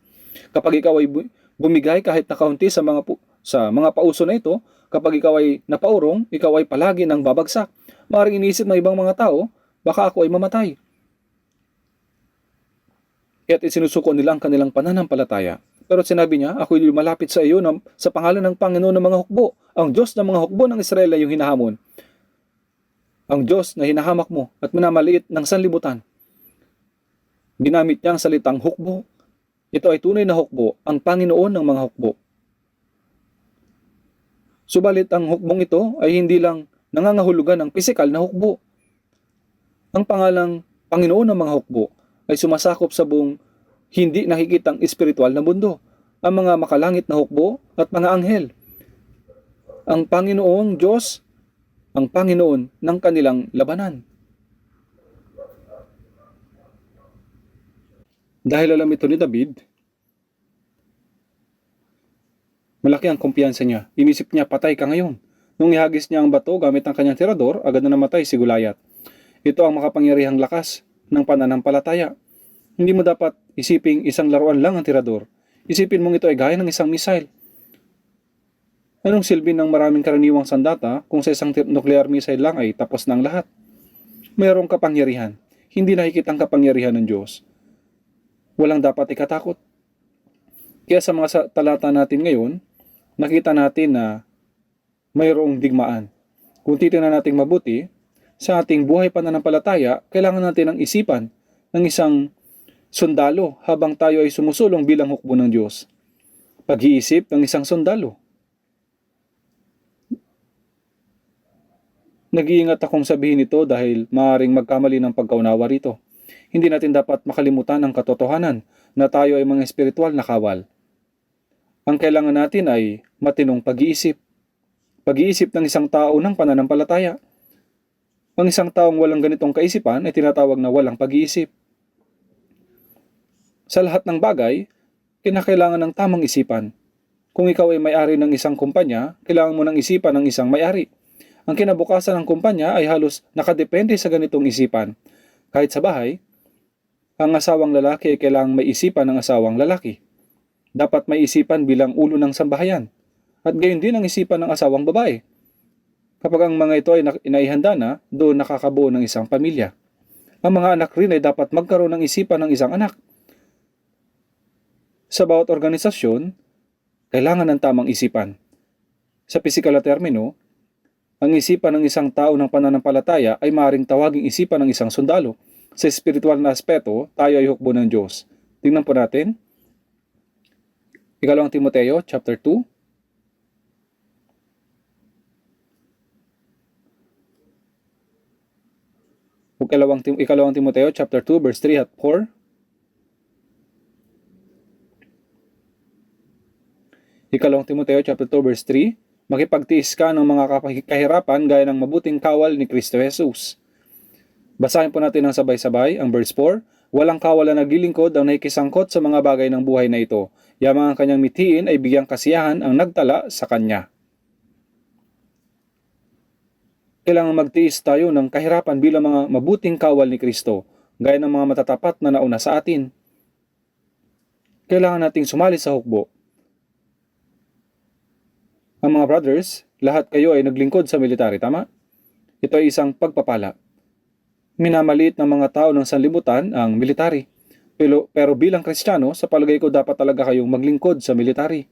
A: Kapag ikaw ay bumigay kahit na kaunti sa mga pauso na ito, kapag ikaw ay napaurong, ikaw ay palagi nang babagsak. Maaaring iniisip ng ibang mga tao, baka ako ay mamatay. Kaya't isinusuko nila ang kanilang pananampalataya. Pero sinabi niya, "Ako'y lumalapit sa iyo sa pangalan ng Panginoon ng mga hukbo. Ang Diyos ng mga hukbo ng Israel ay iyong hinahamon." Ang Diyos na hinahamak mo at minamaliit ng sanlibutan. Ginamit niya ang salitang hukbo. Ito ay tunay na hukbo, ang Panginoon ng mga hukbo. Subalit ang hukbong ito ay hindi lang nangangahulugan ng pisikal na hukbo. Ang pangalang Panginoon ng mga hukbo ay sumasakop sa buong hindi nakikitang espiritual na mundo, ang mga makalangit na hukbo at mga anghel. Ang Panginoong Diyos, ang Panginoon ng kanilang labanan. Dahil alam ito ni David, malaki ang kumpiyansa niya. Inisip niya, patay ka ngayon. Nung ihagis niya ang bato gamit ang kanyang tirador, agad na namatay si Goliath. Ito ang makapangyarihang lakas ng pananampalataya. Hindi mo dapat isiping isang laruan lang ang tirador. Isipin mong ito ay gaya ng isang missile. Anong silbi ng maraming karaniwang sandata kung sa isang nuclear missile lang ay tapos na ang lahat? Mayroong kapangyarihan. Hindi nakikitang kapangyarihan ng Diyos. Walang dapat ikatakot. Kaya sa mga talata natin ngayon, nakita natin na mayroong digmaan. Kung titingnan natin mabuti, sa ating buhay pananampalataya, kailangan natin ng isipan ng isang sundalo habang tayo ay sumusulong bilang hukbo ng Diyos. Pag-iisip ng isang sundalo. Nag-iingat akong sabihin ito dahil maaaring magkamali ng pagkaunawa rito. Hindi natin dapat makalimutan ang katotohanan na tayo ay mga espiritual na kawal. Ang kailangan natin ay matinong pag-iisip. Pag-iisip ng isang tao ng pananampalataya. Ang isang taong walang ganitong kaisipan ay tinatawag na walang pag-iisip. Sa lahat ng bagay, kinakailangan ng tamang isipan. Kung ikaw ay may-ari ng isang kumpanya, kailangan mo ng isipan ng isang may-ari. Ang kinabukasan ng kumpanya ay halos nakadepende sa ganitong isipan. Kahit sa bahay, ang asawang lalaki ay kailangang may isipan ng asawang lalaki. Dapat may isipan bilang ulo ng sambahayan. At gayon din ang isipan ng asawang babae. Kapag ang mga ito ay inaihanda na, doon nakakabuo ng isang pamilya. Ang mga anak rin ay dapat magkaroon ng isipan ng isang anak. Sa bawat organisasyon, kailangan ng tamang isipan. Sa pisikal na termino, ang isipan ng isang tao ng pananampalataya ay maaaring tawaging isipan ng isang sundalo. Sa espiritual na aspeto, tayo ay hukbo ng Diyos. Tingnan po natin. 2 Timoteo chapter 2. Ikalawang Timoteo chapter 2 verse 3 at 4. Ikalawang Timoteo chapter 2 verse 3, makipagtiis ka ng mga kahirapan gaya ng mabuting kawal ni Kristo Jesus. Basahin po natin ng sabay-sabay ang verse 4. Walang kawal na naglilingkod ang nakikisangkot sa mga bagay ng buhay na ito. Yamang ang kanyang mithiin ay bigyang kasiyahan ang nagtala sa kanya. Kailangan magtiis tayo ng kahirapan bilang mga mabuting kawal ni Kristo, gaya ng mga matatapat na nauna sa atin. Kailangan nating sumali sa hukbo. Ang mga brothers, lahat kayo ay naglingkod sa military, tama? Ito ay isang pagpapala. Minamaliit ng mga tao ng sanlibutan ang military. Pero bilang Kristiyano, sa palagay ko dapat talaga kayong maglingkod sa military.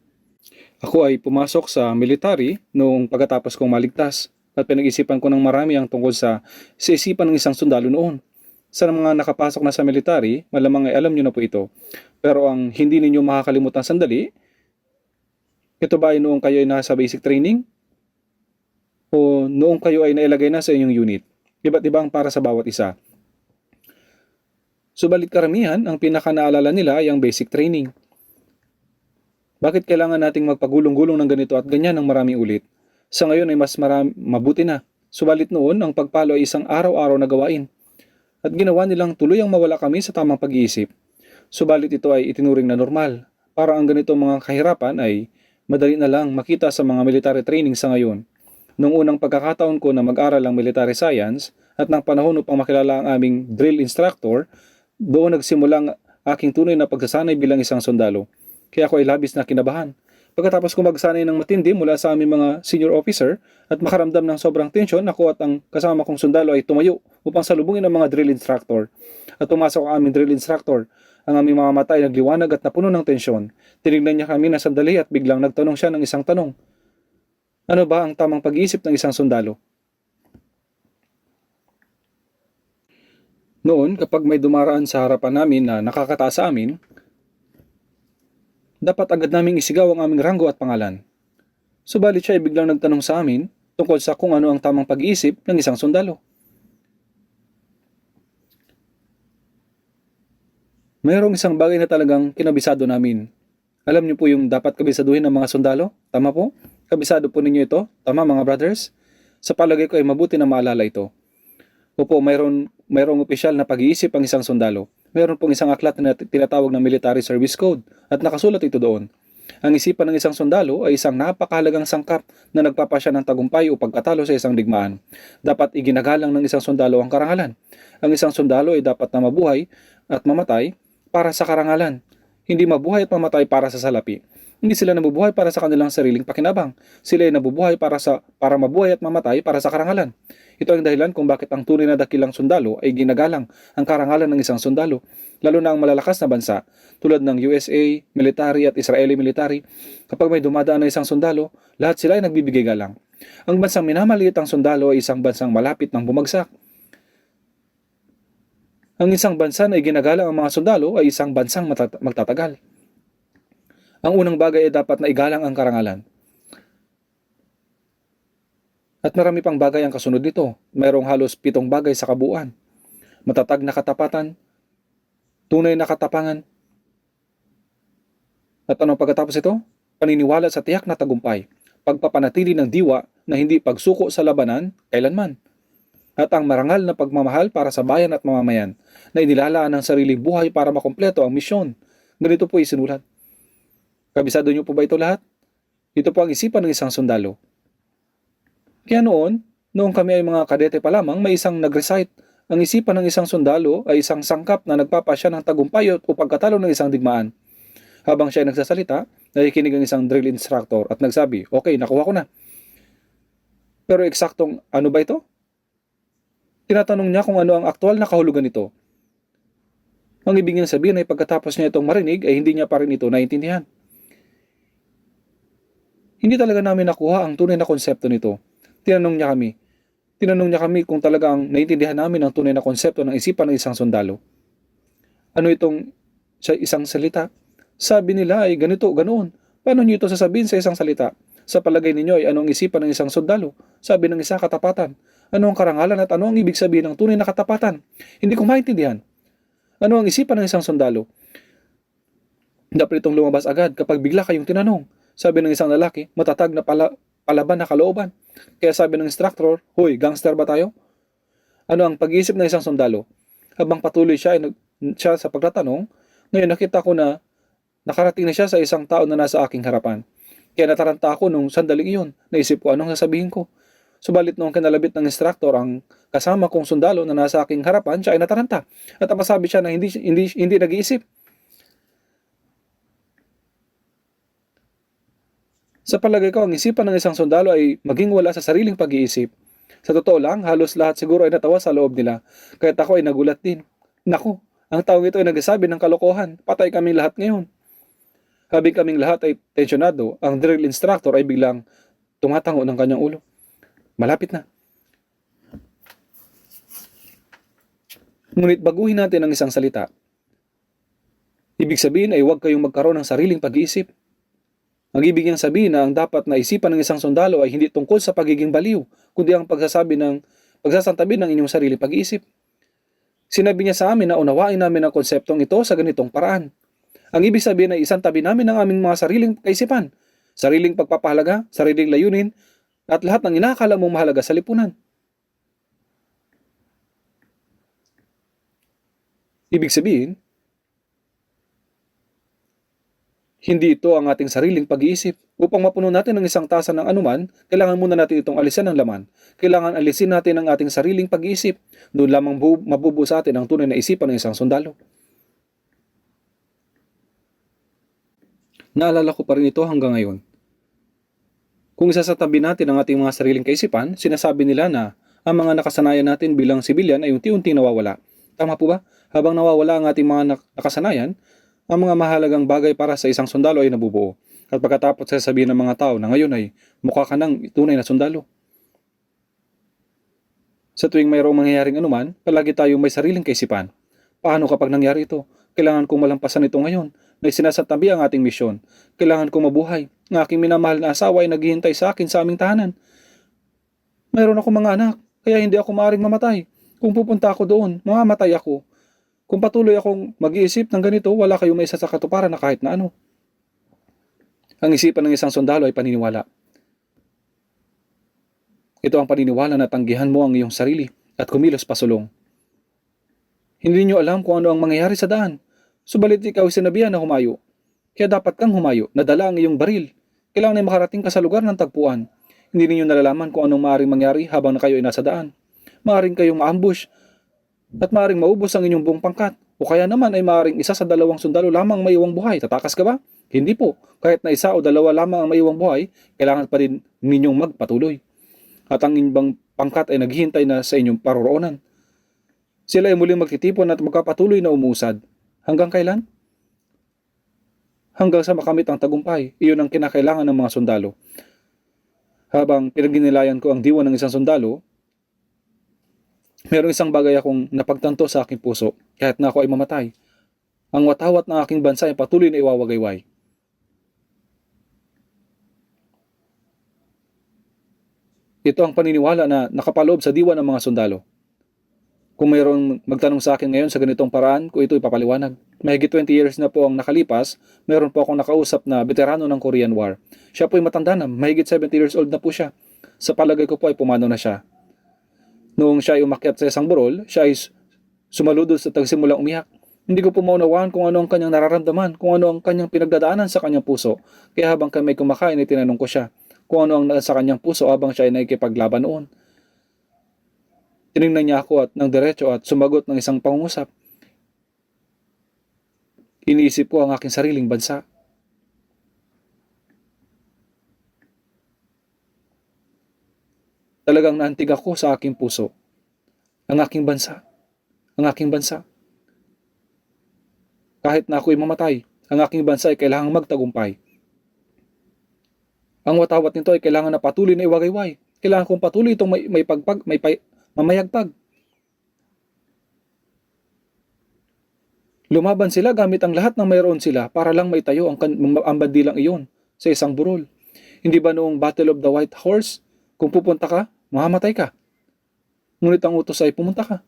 A: Ako ay pumasok sa military noong pagkatapos kong maligtas. At pinag-isipan ko ng marami ang tungkol sa isipan ng isang sundalo noon. Sa mga nakapasok na sa military, malamang ay alam nyo na po ito. Pero ang hindi ninyo makakalimutan sandali, ito ba ay noong kayo ay nasa basic training? O noong kayo ay nailagay na sa inyong unit? Iba't iba ang para sa bawat isa. Subalit karamihan, ang pinaka-naalala nila ay ang basic training. Bakit kailangan nating magpagulong-gulong ng ganito at ganyan ng maraming ulit? Sa ngayon ay mas mabuti na. Subalit noon, ang pagpalo ay isang araw-araw na gawain. At ginawa nilang tuluyang mawala kami sa tamang pag-iisip. Subalit ito ay itinuring na normal. Para ang ganitong mga kahirapan ay madali na lang makita sa mga military training sa ngayon. Noong unang pagkakataon ko na mag-aral ang military science at ng panahon upang makilala ang aming drill instructor, doon nagsimula ang aking tunay na pagsasanay bilang isang sundalo. Kaya ako ay labis na kinabahan. Pagkatapos ko magsanay ng matindi mula sa aming mga senior officer at makaramdam ng sobrang tensyon, ako at ang kasama kong sundalo ay tumayo upang salubungin ang mga drill instructor. At pumasok ang aming drill instructor. Ang aming mga mata ay nagliwanag at napuno ng tensyon. Tinignan niya kami na sandali at biglang nagtanong siya ng isang tanong. Ano ba ang tamang pag-iisip ng isang sundalo? Noon, kapag may dumaraan sa harapan namin na nakakataas sa amin, dapat agad naming isigaw ang aming ranggo at pangalan. Subalit siya ay biglang nagtanong sa amin tungkol sa kung ano ang tamang pag-iisip ng isang sundalo. Mayroong isang bagay na talagang kinabisado namin. Alam niyo po yung dapat kabisaduhin ng mga sundalo? Tama po? Kabisado po ninyo ito? Tama mga brothers? Sa palagay ko ay mabuti na maalala ito. Opo, mayroong opisyal na pag-iisip ang isang sundalo. Mayroon pong isang aklat na tinatawag na Military Service Code at nakasulat ito doon. Ang isipan ng isang sundalo ay isang napakahalagang sangkap na nagpapasya ng tagumpay o pagkatalo sa isang digmaan. Dapat iginagalang ng isang sundalo ang karangalan. Ang isang sundalo ay dapat na mabuhay at mamatay para sa karangalan. Hindi mabuhay at mamatay para sa salapi. Hindi sila nabubuhay para sa kanilang sariling pakinabang. Sila ay nabubuhay para mabuhay at mamatay para sa karangalan. Ito ang dahilan kung bakit ang tunay na dakilang sundalo ay ginagalang ang karangalan ng isang sundalo, lalo na ang malalakas na bansa tulad ng USA, military at Israeli military. Kapag may dumadaan na isang sundalo, lahat sila ay nagbibigay galang. Ang bansang minamaliit ang sundalo ay isang bansang malapit ng bumagsak. Ang isang bansa na ginagalang ang mga sundalo ay isang bansang magtatagal. Ang unang bagay ay dapat na igalang ang karangalan. At marami pang bagay ang kasunod nito. Mayroong halos 7 bagay sa kabuuan. Matatag na katapatan, tunay na katapangan. At anong pagkatapos ito? Paniniwala sa tiyak na tagumpay. Pagpapanatili ng diwa na hindi pagsuko sa labanan kailanman. At ang marangal na pagmamahal para sa bayan at mamamayan na inilalaan ng sariling buhay para makumpleto ang misyon. Ganito po isinulat. Kabisado niyo po ba ito lahat? Ito po ang isipan ng isang sundalo. Kaya noong kami ay mga kadete pa lamang, may isang nag-recite. Ang isipan ng isang sundalo ay isang sangkap na nagpapasya ng tagumpay o pagkatalo ng isang digmaan. Habang siya ay nagsasalita, nakikinig ang isang drill instructor at nagsabi, okay, nakuha ko na. Pero eksaktong ano ba ito? Tinatanong niya kung ano ang aktual na kahulugan nito. Ang ibig niyang sabihin ay pagkatapos niya itong marinig ay hindi niya pa rin ito naintindihan. Hindi talaga namin nakuha ang tunay na konsepto nito. Tinanong niya kami kung talagang naintindihan namin ang tunay na konsepto ng isipan ng isang sundalo. Ano itong sa isang salita? Sabi nila ay ganito, ganoon. Paano niyo ito sasabihin sa isang salita? Sa palagay ninyo ay anong isipan ng isang sundalo? Sabi ng isa, katapatan. Ano ang karangalan at ano ang ibig sabihin ng tunay na katapatan? Hindi ko maintindihan. Ano ang isipan ng isang sundalo? Dapat itong lumabas agad kapag bigla kayong tinanong. Sabi ng isang lalaki, matatag na palaban na kalooban. Kaya sabi ng instructor, hoy, gangster ba tayo? Ano ang pag-iisip ng isang sundalo? Habang patuloy siya sa pagtatanong, ngayon nakita ko na nakarating na siya sa isang tao na nasa aking harapan. Kaya nataranta ako nung sandaling iyon. Naisip ko anong sasabihin ko. Subalit noong kinalabit ng instructor ang kasama kong sundalo na nasa aking harapan, siya ay nataranta. At napasabi siya na hindi nag-iisip. Sa palagay ko, ang isipan ng isang sundalo ay maging wala sa sariling pag-iisip. Sa totoo lang, halos lahat siguro ay natawa sa loob nila. Kahit ako ay nagulat din. Naku, ang taong ito ay nagsasabi ng kalokohan. Patay kaming lahat ngayon. Habang kaming lahat ay tensyonado, ang drill instructor ay biglang tumatango ng kanyang ulo. Malapit na. Ngunit baguhin natin ang isang salita. Ibig sabihin ay huwag kayong magkaroon ng sariling pag-iisip. Ang ibig niyang sabihin na ang dapat na isipan ng isang sundalo ay hindi tungkol sa pagiging baliw, kundi ang pagsasantabi ng inyong sariling pag-iisip. Sinabi niya sa amin na unawain namin ang konseptong ito sa ganitong paraan. Ang ibig sabihin ay isantabi namin ang aming mga sariling kaisipan, sariling pagpapahalaga, sariling layunin, at lahat ng inakala mong mahalaga sa lipunan. Ibig sabihin, hindi ito ang ating sariling pag-iisip. Upang mapuno natin ang isang tasa ng anuman, kailangan muna natin itong alisan ng laman. Kailangan alisin natin ang ating sariling pag-iisip. Doon lamang mabubuo sa atin ang tunay na isipan ng isang sundalo. Naalala ko pa rin ito hanggang ngayon. Kung isasatabi natin ang ating mga sariling kaisipan, sinasabi nila na ang mga nakasanayan natin bilang sibilyan ay unti-unti nawawala. Tama po ba? Habang nawawala ang ating mga nakasanayan, ang mga mahalagang bagay para sa isang sundalo ay nabubuo. At pagkatapos sasabihin ng mga tao na ngayon ay mukha ka ng tunay na sundalo. Sa tuwing mayroong mangyayaring anuman, palagi tayong may sariling kaisipan. Paano kapag nangyari ito? Kailangan kong malampasan ito ngayon na isinasatabi ang ating misyon. Kailangan kong mabuhay. Ang aking minamahal na asawa ay naghihintay sa akin sa aming tahanan. Mayroon akong mga anak, kaya hindi ako maaaring mamatay. Kung pupunta ako doon, mamamatay ako. Kung patuloy akong mag-iisip ng ganito, wala kayong may isa sa katuparan na kahit na ano. Ang isipan ng isang sundalo ay paniniwala. Ito ang paniniwala na tanggihan mo ang iyong sarili at kumilos pasulong. Hindi niyo alam kung ano ang mangyayari sa daan. Subalit ikaw ay sinabihan na humayo. Kaya dapat kang humayo, nadala ang iyong baril. Kailangan ay makarating ka sa lugar ng tagpuan. Hindi ninyo nalalaman kung anong maaaring mangyari habang kayo ay nasa daan. Maaaring kayong ma-ambush at maaaring maubos ang inyong buong pangkat. O kaya naman ay maaaring isa sa dalawang sundalo lamang ang maiwang buhay. Tatakas ka ba? Hindi po. Kahit na isa o dalawa lamang ang maiwang buhay, kailangan pa rin ninyong magpatuloy. At ang inyong pangkat ay naghihintay na sa inyong paroroonan. Sila ay muling magtitipon at magkapatuloy na umusad. Hanggang kailan? Hanggang sa makamit ang tagumpay. Iyon ang kinakailangan ng mga sundalo. Habang pinagninilayan ko ang diwa ng isang sundalo, mayroong isang bagay akong napagtanto sa aking puso, kahit na ako ay mamatay. Ang watawat ng aking bansa ay patuloy na iwawagayway. Ito ang paniniwala na nakapaloob sa diwa ng mga sundalo. Kung mayroong magtanong sa akin ngayon sa ganitong paraan, ko ito ipapaliwanag. Mahigit 20 years na po ang nakalipas, mayroon po akong nakausap na veterano ng Korean War. Siya po ay matanda na, mahigit 70 years old na po siya. Sa palagay ko po ay pumanaw na siya. Noong siya ay umakyat sa isang burol, siya ay sumaludod sa tagsimulang umiyak. Hindi ko po maunawaan kung ano ang kanyang nararamdaman, kung ano ang kanyang pinagdadaanan sa kanyang puso. Kaya habang kami kumakain ay tinanong ko siya kung ano ang nasa kanyang puso habang siya ay nakikipaglaban noon. Tinignan niya ako at ng diretso at sumagot ng isang pangungusap. Iniisip ko ang aking sariling bansa. Talagang naantig ako sa aking puso. Ang aking bansa. Ang aking bansa. Kahit na ako'y mamatay, ang aking bansa ay kailangang magtagumpay. Ang watawat nito ay kailangan na patuloy na iwagayway. Kailangan kong patuloy itong mamayagpag. Lumaban sila gamit ang lahat ng mayroon sila para lang maitayo ang bandilang iyon sa isang burol. Hindi ba noong Battle of the White Horse, kung pupunta ka, mamamatay ka. Ngunit ang utos ay pumunta ka.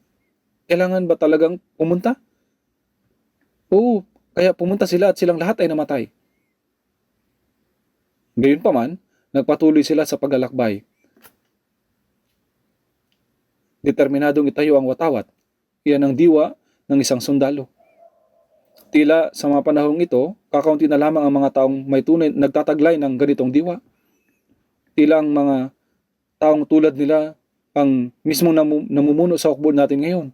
A: Kailangan ba talagang pumunta? Oo, kaya pumunta sila at silang lahat ay namatay. Gayunpaman, nagpatuloy sila sa paglalakbay. Determinadong itayo ang watawat. Iyan ang diwa ng isang sundalo. Tila sa mga panahong ito, kakaunti na lamang ang mga taong may tunay nagtataglay ng ganitong diwa. Tila ang mga taong tulad nila ang mismong namumuno sa hukbo natin ngayon.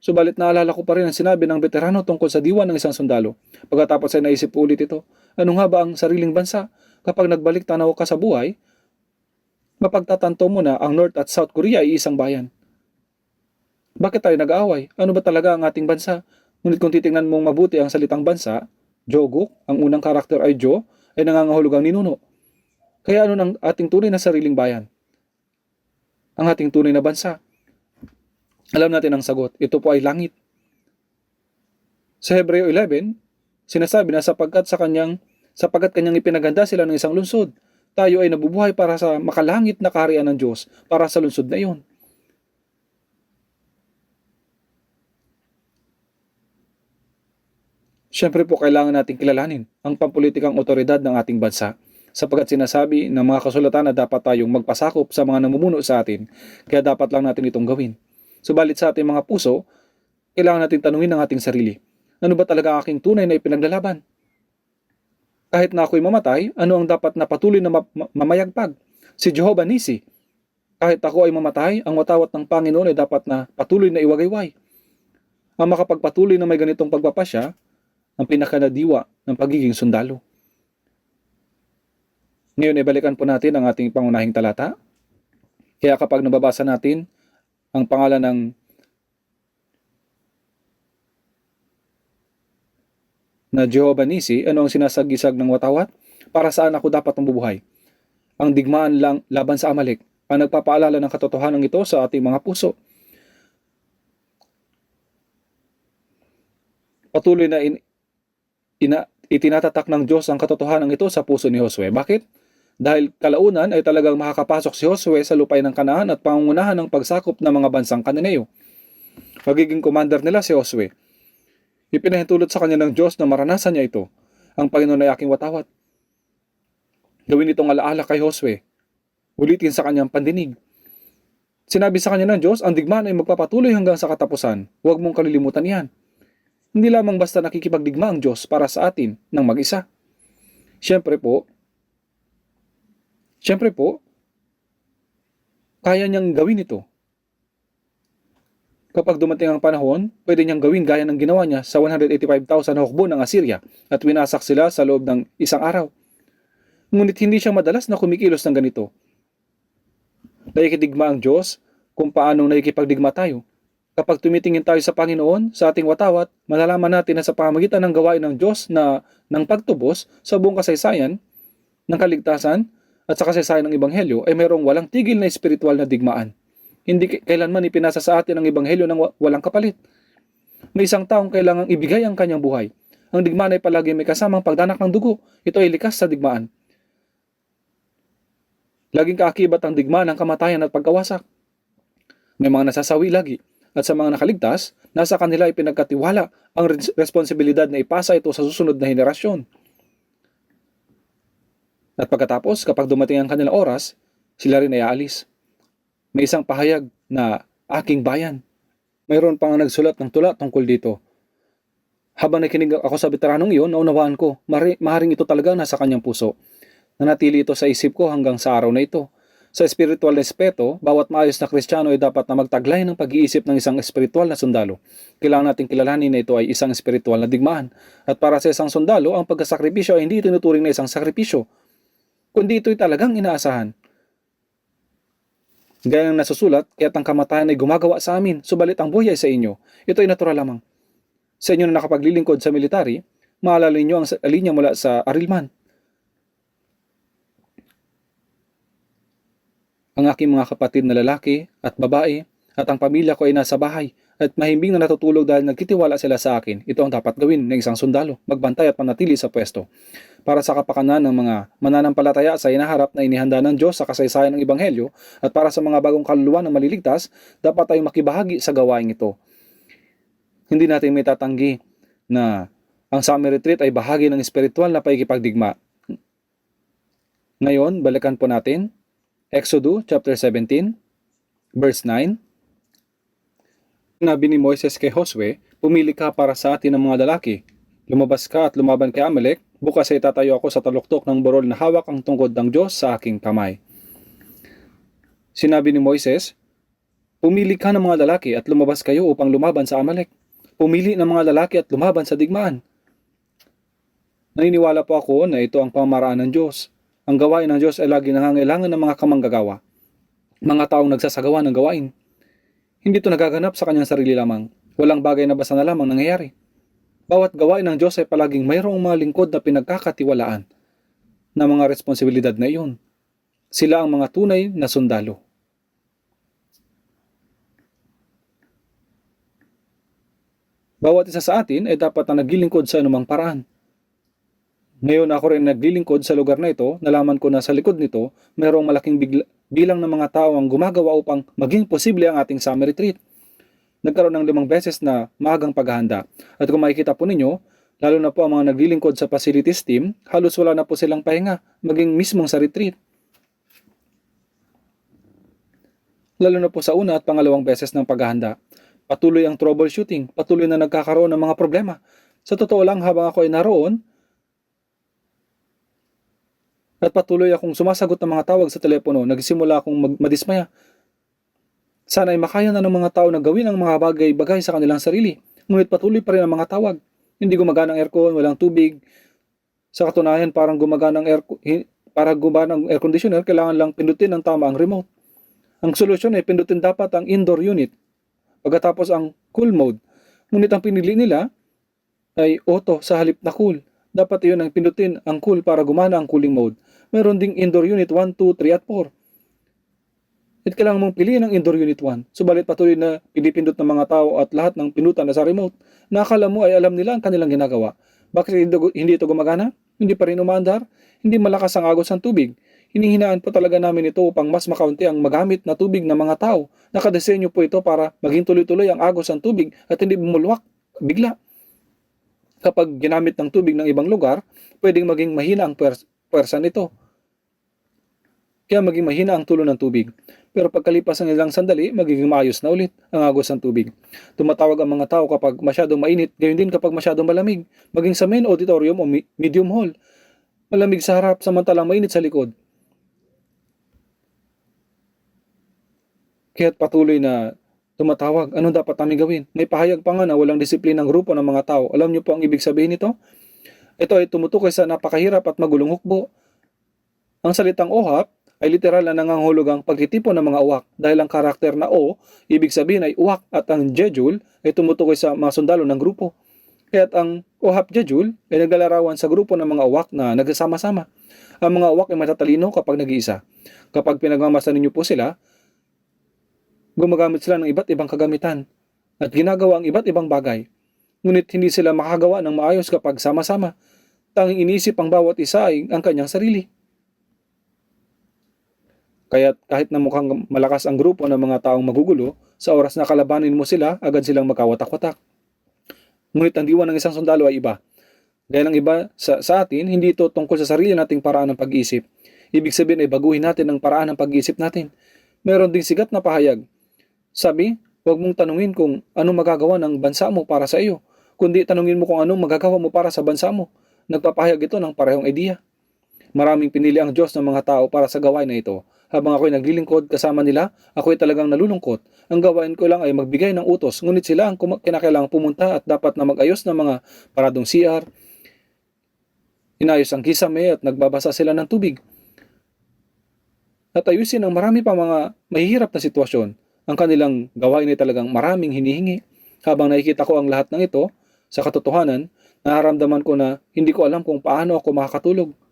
A: Subalit naalala ko pa rin ang sinabi ng veterano tungkol sa diwa ng isang sundalo. Pagkatapos ay naisip ko ulit ito, ano nga ba ang sariling bansa? Kapag nagbalik tanaw ka sa buhay, mapagtatanto mo na ang North at South Korea ay isang bayan. Bakit tayo nag-aaway? Ano ba talaga ang ating bansa? Ngunit kung titingnan mong mabuti ang salitang bansa, Joguk, ang unang karakter ay Jo, ay nangangahulugang ninuno. Kaya ano ng ating tunay na sariling bayan? Ang ating tunay na bansa. Alam natin ang sagot, ito po ay langit. Sa Hebreo 11, sinasabi na sapagkat kanyang ipinaganda sila ng isang lungsod, tayo ay nabubuhay para sa makalangit na kaharian ng Diyos, para sa lungsod na iyon. Siyempre po kailangan nating kilalanin ang pampulitikang otoridad ng ating bansa sapagkat sinasabi ng mga kasulatan na dapat tayong magpasakop sa mga namumuno sa atin, kaya dapat lang natin itong gawin. Subalit sa ating mga puso, kailangan natin tanungin ang ating sarili. Ano ba talaga ang aking tunay na ipinaglalaban? Kahit na ako'y mamatay, ano ang dapat na patuloy na mamayagpag? Si Jehovah Nisi. Kahit ako ay mamatay, ang watawat ng Panginoon ay dapat na patuloy na iwagayway. Ang makapagpatuloy na may ganitong pagpapasya, ang pinakanadiwa ng pagiging sundalo. Ngayon, ibalikan po natin ang ating pangunahing talata. Kaya kapag nababasa natin ang pangalan na Jehovah Nisi, ano ang sinasagisag ng watawat? Para saan ako dapat mabubuhay? Ang digmaan lang laban sa Amalek, ang nagpapaalala ng katotohanan ito sa ating mga puso. Patuloy na itinatatak ng Diyos ang katotohanan ito sa puso ni Josue. Bakit? Dahil kalaunan ay talagang makakapasok si Josue sa lupay ng Kanaan at pangungunahan ng pagsakop ng mga bansang Kananeo. Magiging commander nila si Josue. Ipinahintulot sa kanya ng Diyos na maranasan niya ito. Ang Panginoon ay aking watawat. Gawin itong alaala kay Josue. Ulitin sa kanyang pandinig. Sinabi sa kanya ng Diyos, ang digmaan ay magpapatuloy hanggang sa katapusan. Huwag mong kalilimutan yan. Hindi lamang basta nakikipagdigma ang Diyos para sa atin ng mag-isa. Siyempre po, kaya niyang gawin ito. Kapag dumating ang panahon, pwede niyang gawin gaya ng ginawa niya sa 185,000 na hukbo ng Assyria at winasak sila sa loob ng isang araw. Ngunit hindi siya madalas na kumikilos ng ganito. Nakikidigma ang Diyos kung paanong nakikipagdigma tayo. Kapag tumitingin tayo sa Panginoon, sa ating watawat, malalaman natin na sa pamamagitan ng gawain ng Diyos ng pagtubos sa buong kasaysayan ng kaligtasan at sa kasaysayan ng Ebanghelyo ay mayroong walang tigil na espiritual na digmaan. Hindi kailanman ipinasa sa atin ang Ebanghelyo ng walang kapalit. May isang taong kailangang ibigay ang kanyang buhay. Ang digmaan ay palagi may kasamang pagdanak ng dugo. Ito ay likas sa digmaan. Laging kaakibat ang digmaan ng kamatayan at pagkawasak. May mga nasasawi lagi. At sa mga nakaligtas, nasa kanila ay pinagkatiwala ang responsibilidad na ipasa ito sa susunod na henerasyon. At pagkatapos, kapag dumating ang kanilang oras, sila rin ay aalis. May isang pahayag na aking bayan. Mayroon pang nagsulat ng tula tungkol dito. Habang nakinig ako sa veteranong iyon, naunawaan ko, maaaring ito talaga nasa kanyang puso. Nanatili ito sa isip ko hanggang sa araw na ito. Sa espiritual na espeto, bawat maayos na Kristiyano ay dapat na magtaglay ng pag-iisip ng isang espiritual na sundalo. Kailangan nating kilalanin na ito ay isang espiritual na digmaan. At para sa isang sundalo, ang pagkasakripisyo ay hindi tinuturing na isang sakripisyo, kundi ito'y talagang inaasahan. Gaya ng nasusulat, kaya't ang kamatayan ay gumagawa sa amin, subalit ang buhay ay sa inyo. Ito ay natural lamang. Sa inyo na nakapaglilingkod sa military, maalala ninyo ang linya mula sa Arilman. Ang aking mga kapatid na lalaki at babae at ang pamilya ko ay nasa bahay at mahimbing na natutulog dahil nagtitiwala sila sa akin. Ito ang dapat gawin ng isang sundalo, magbantay at manatili sa pwesto. Para sa kapakanan ng mga mananampalataya sa inaharap na inihanda ng Diyos sa kasaysayan ng Ebanghelyo at para sa mga bagong kaluluwa na maliligtas, dapat tayong makibahagi sa gawain ito. Hindi natin may tatanggi na ang summer retreat ay bahagi ng espiritual na paikipagdigma. Ngayon, balikan po natin Exodus chapter 17, verse 9. Sinabi ni Moises kay Josue, pumili ka para sa atin ng mga lalaki. Lumabas ka at lumaban kay Amalek, bukas ay tatayo ako sa taluktok ng burol na hawak ang tungkod ng Diyos sa aking kamay. Sinabi ni Moises, pumili ka ng mga lalaki at lumabas kayo upang lumaban sa Amalek. Pumili ng mga lalaki at lumaban sa digmaan. Naniniwala po ako na ito ang pamamaraan ng Diyos. Ang gawain ng Diyos ay lagi nangangailangan ng mga kamanggagawa, mga taong nagsasagawa ng gawain. Hindi ito nagaganap sa kanyang sarili lamang. Walang bagay na basta na lamang nangyayari. Bawat gawain ng Diyos ay palaging mayroong mga lingkod na pinagkakatiwalaan na mga responsibilidad na iyon. Sila ang mga tunay na sundalo. Bawat isa sa atin ay dapat na naglilingkod sa anumang paraan. Ngayon ako rin naglilingkod sa lugar na ito, nalaman ko na sa likod nito, mayroong malaking bilang ng mga tao ang gumagawa upang maging posible ang ating summer retreat. Nagkaroon ng 5 beses na maagang paghahanda. At kung makikita po ninyo, lalo na po ang mga naglilingkod sa facilities team, halos wala na po silang pahinga, maging mismong sa retreat. Lalo na po sa una at pangalawang beses ng paghahanda. Patuloy ang troubleshooting, patuloy na nagkakaroon ng mga problema. Sa totoo lang, habang ako ay naroon, at patuloy akong sumasagot ng mga tawag sa telepono, nagsimula akong madismaya. Sana ay makaya na ng mga tao na gawin ang mga bagay-bagay sa kanilang sarili. Ngunit patuloy pa rin ang mga tawag. Hindi gumagana ang aircon, walang tubig. Sa katunayan, para gumagana ang air conditioner, kailangan lang pindutin ng tama ang remote. Ang solusyon ay pindutin dapat ang indoor unit. Pagkatapos ang cool mode. Ngunit ang pinili nila ay auto sa halip na cool. Dapat iyon ang pindutin ang cool para gumana ang cooling mode. Meron ding indoor unit 1, 2, 3 at 4. At kailangan mong piliin ang indoor unit 1. Subalit patuloy na pinipindot ng mga tao at lahat ng pindutan na sa remote, nakakala mo ay alam nila ang kanilang ginagawa. Bakit hindi ito gumagana? Hindi pa rin umaandar? Hindi malakas ang agos ng tubig? Hinihinaan po talaga namin ito upang mas makaunti ang magamit na tubig ng mga tao. Nakadesenyo po ito para maging tuloy-tuloy ang agos ng tubig at hindi bumulwak bigla. Kapag ginamit ng tubig ng ibang lugar, pwedeng maging mahina ang puwersa nito. Kaya maging mahina ang tulo ng tubig. Pero pagkalipas ng ilang sandali, magiging maayos na ulit ang agos ng tubig. Tumatawag ang mga tao kapag masyadong mainit, gayon din kapag masyadong malamig. Maging sa main auditorium o medium hall. Malamig sa harap, samantalang mainit sa likod. Kaya't patuloy na tumatawag, anong dapat namin gawin? May pahayag pa nga na walang disiplinang grupo ng mga tao. Alam niyo po ang ibig sabihin nito? Ito ay tumutukoy sa napakahirap at magulong hukbo. Ang salitang OHAP ay literal na nangangahulugang pagtitipon ng mga uwak dahil ang karakter na O, ibig sabihin ay uwak at ang Jejul ay tumutukoy sa mga sundalo ng grupo. Kaya't ang OHAP Jejul ay naglalarawan sa grupo ng mga uwak na nagsasama-sama. Ang mga uwak ay matatalino kapag nag-iisa. Kapag pinagmamasan ninyo po sila, gumagamit sila ng iba't ibang kagamitan at ginagawa ang iba't ibang bagay. Ngunit hindi sila makagawa ng maayos kapag sama-sama. Tanging inisip ang bawat isa ay ang kanyang sarili. Kaya kahit na mukhang malakas ang grupo ng mga taong magugulo, sa oras na kalabanin mo sila, agad silang magkawatak-watak. Ngunit ang diwa ng isang sundalo ay iba. Dahil ang iba sa atin, hindi ito tungkol sa sarili nating paraan ng pag-iisip. Ibig sabihin ay baguhin natin ang paraan ng pag-iisip natin. Meron ding sigat na pahayag. Sabi, huwag mong tanungin kung ano magagawa ng bansa mo para sa iyo, kundi tanungin mo kung anong magagawa mo para sa bansa mo. Nagpapahayag ito ng parehong ideya. Maraming pinili ang Diyos ng mga tao para sa gawain na ito. Habang ako'y naglilingkod kasama nila, ako'y talagang nalulungkot. Ang gawain ko lang ay magbigay ng utos, ngunit sila ang kinakailangang pumunta at dapat na mag-ayos ng mga paradong CR, inayos ang kisame at nagbabasa sila ng tubig. At ayusin ang marami pa mga mahihirap na sitwasyon. Ang kanilang gawain ay talagang maraming hinihingi. Habang nakikita ko ang lahat ng ito, sa katotohanan, nararamdaman ko na hindi ko alam kung paano ako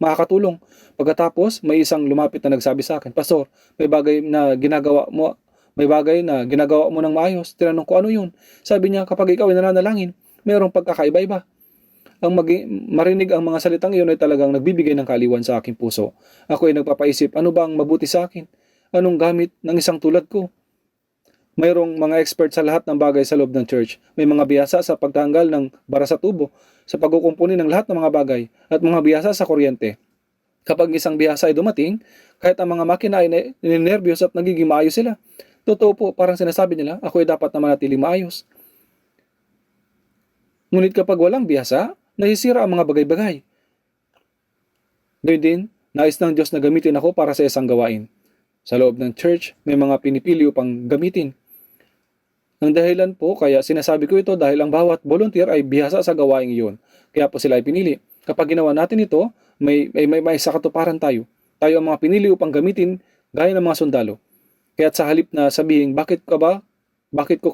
A: makakatulong. Pagkatapos, may isang lumapit na nagsabi sa akin, Pastor, may bagay na ginagawa mo ng maayos. Tinanong ko, ano yun? Sabi niya, kapag ikaw ay nananalangin, mayroong pagkakaiba-iba. Marinig ang mga salitang iyon ay talagang nagbibigay ng kaaliwan sa aking puso. Ako ay nagpapaisip, ano ba ang mabuti sa akin? Anong gamit ng isang tulad ko? Mayroong mga expert sa lahat ng bagay sa loob ng church. May mga biyasa sa pagtanggal ng bara sa tubo, sa pagkukumpuni ng lahat ng mga bagay, at mga biyasa sa kuryente. Kapag isang biyasa ay dumating, kahit ang mga makina ay ninervyos at nagiging maayos sila. Totoo po, parang sinasabi nila, ako ay dapat na manatiling maayos. Ngunit kapag walang biyasa, nasisira ang mga bagay-bagay. Gayun din, nais ng Diyos na gamitin ako para sa isang gawain. Sa loob ng church, may mga pinipili upang gamitin. Ang dahilan po, kaya sinasabi ko ito dahil ang bawat volunteer ay bihasa sa gawaing iyon. Kaya po sila ay pinili. Kapag ginawa natin ito, may sakatuparan tayo. Tayo ang mga pinili upang gamitin gaya ng mga sundalo. Kaya sa halip na sabihin, bakit ko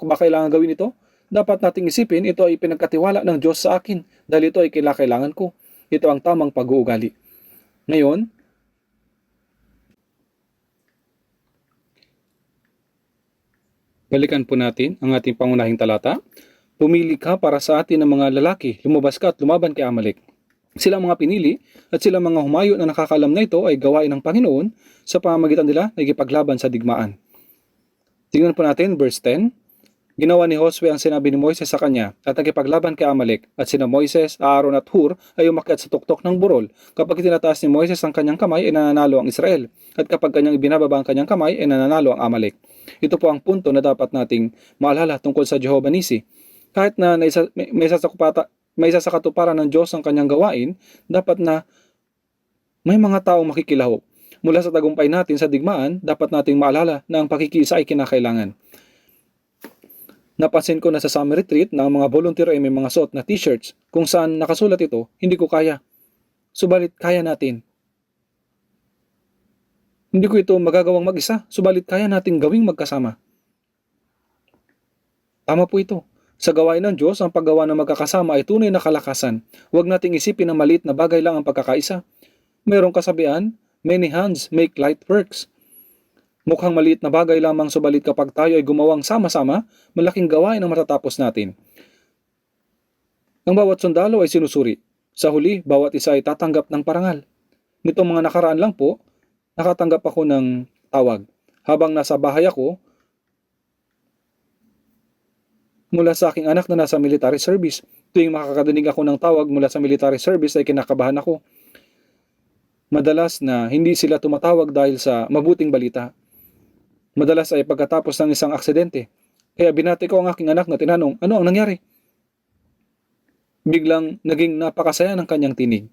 A: ba kailangan gawin ito? Dapat nating isipin, ito ay pinagkatiwala ng Diyos sa akin dahil ito ay kailangan ko. Ito ang tamang pag-uugali. Ngayon, balikan po natin ang ating pangunahing talata. Pumili ka para sa atin ng mga lalaki, lumabas ka at lumaban kay Amalek. Silang mga pinili at silang mga humayo na nakakalam na ito ay gawain ng Panginoon sa pamamagitan nila na ikipaglaban sa digmaan. Tingnan po natin verse 10. Ginawa ni Josue ang sinabi ni Moises sa kanya at nagkipaglaban kay Amalek, at sina Moises, Aaron at Hur ay umakyat sa tuktok ng burol. Kapag itinataas ni Moises ang kanyang kamay ay nananalo ang Israel, at kapag kanyang ibinababa ang kanyang kamay ay nananalo ang Amalek. Ito po ang punto na dapat nating maalala tungkol sa Jehovah Nisi. Kahit na may isa sa katuparan ng Diyos ang kanyang gawain, dapat na may mga taong makikilahok. Mula sa tagumpay natin sa digmaan, dapat nating maalala na ang pakikiisa ay kinakailangan. Napansin ko na sa summer retreat na ang mga volunteer ay may mga suot na t-shirts kung saan nakasulat ito, hindi ko kaya. Subalit kaya natin. Hindi ko ito magagawang mag-isa, subalit kaya nating gawing magkasama. Tama po ito. Sa gawain ng Diyos, ang paggawa ng magkakasama ay tunay na kalakasan. Huwag nating isipin na maliit na bagay lang ang pagkakaisa. Mayroong kasabihan, many hands make light works. Mukhang maliit na bagay lamang, subalit kapag tayo ay gumawang sama-sama, malaking gawain ang matatapos natin. Ang bawat sundalo ay sinusuri. Sa huli, bawat isa ay tatanggap ng parangal. Nitong mga nakaraan lang po, nakatanggap ako ng tawag. Habang nasa bahay ako, mula sa aking anak na nasa military service. Tuwing makakadinig ako ng tawag mula sa military service ay kinakabahan ako. Madalas na hindi sila tumatawag dahil sa mabuting balita. Madalas ay pagkatapos ng isang aksidente. Kaya binati ko ang aking anak na tinanong, ano ang nangyari? Biglang naging napakasaya ng kanyang tinig.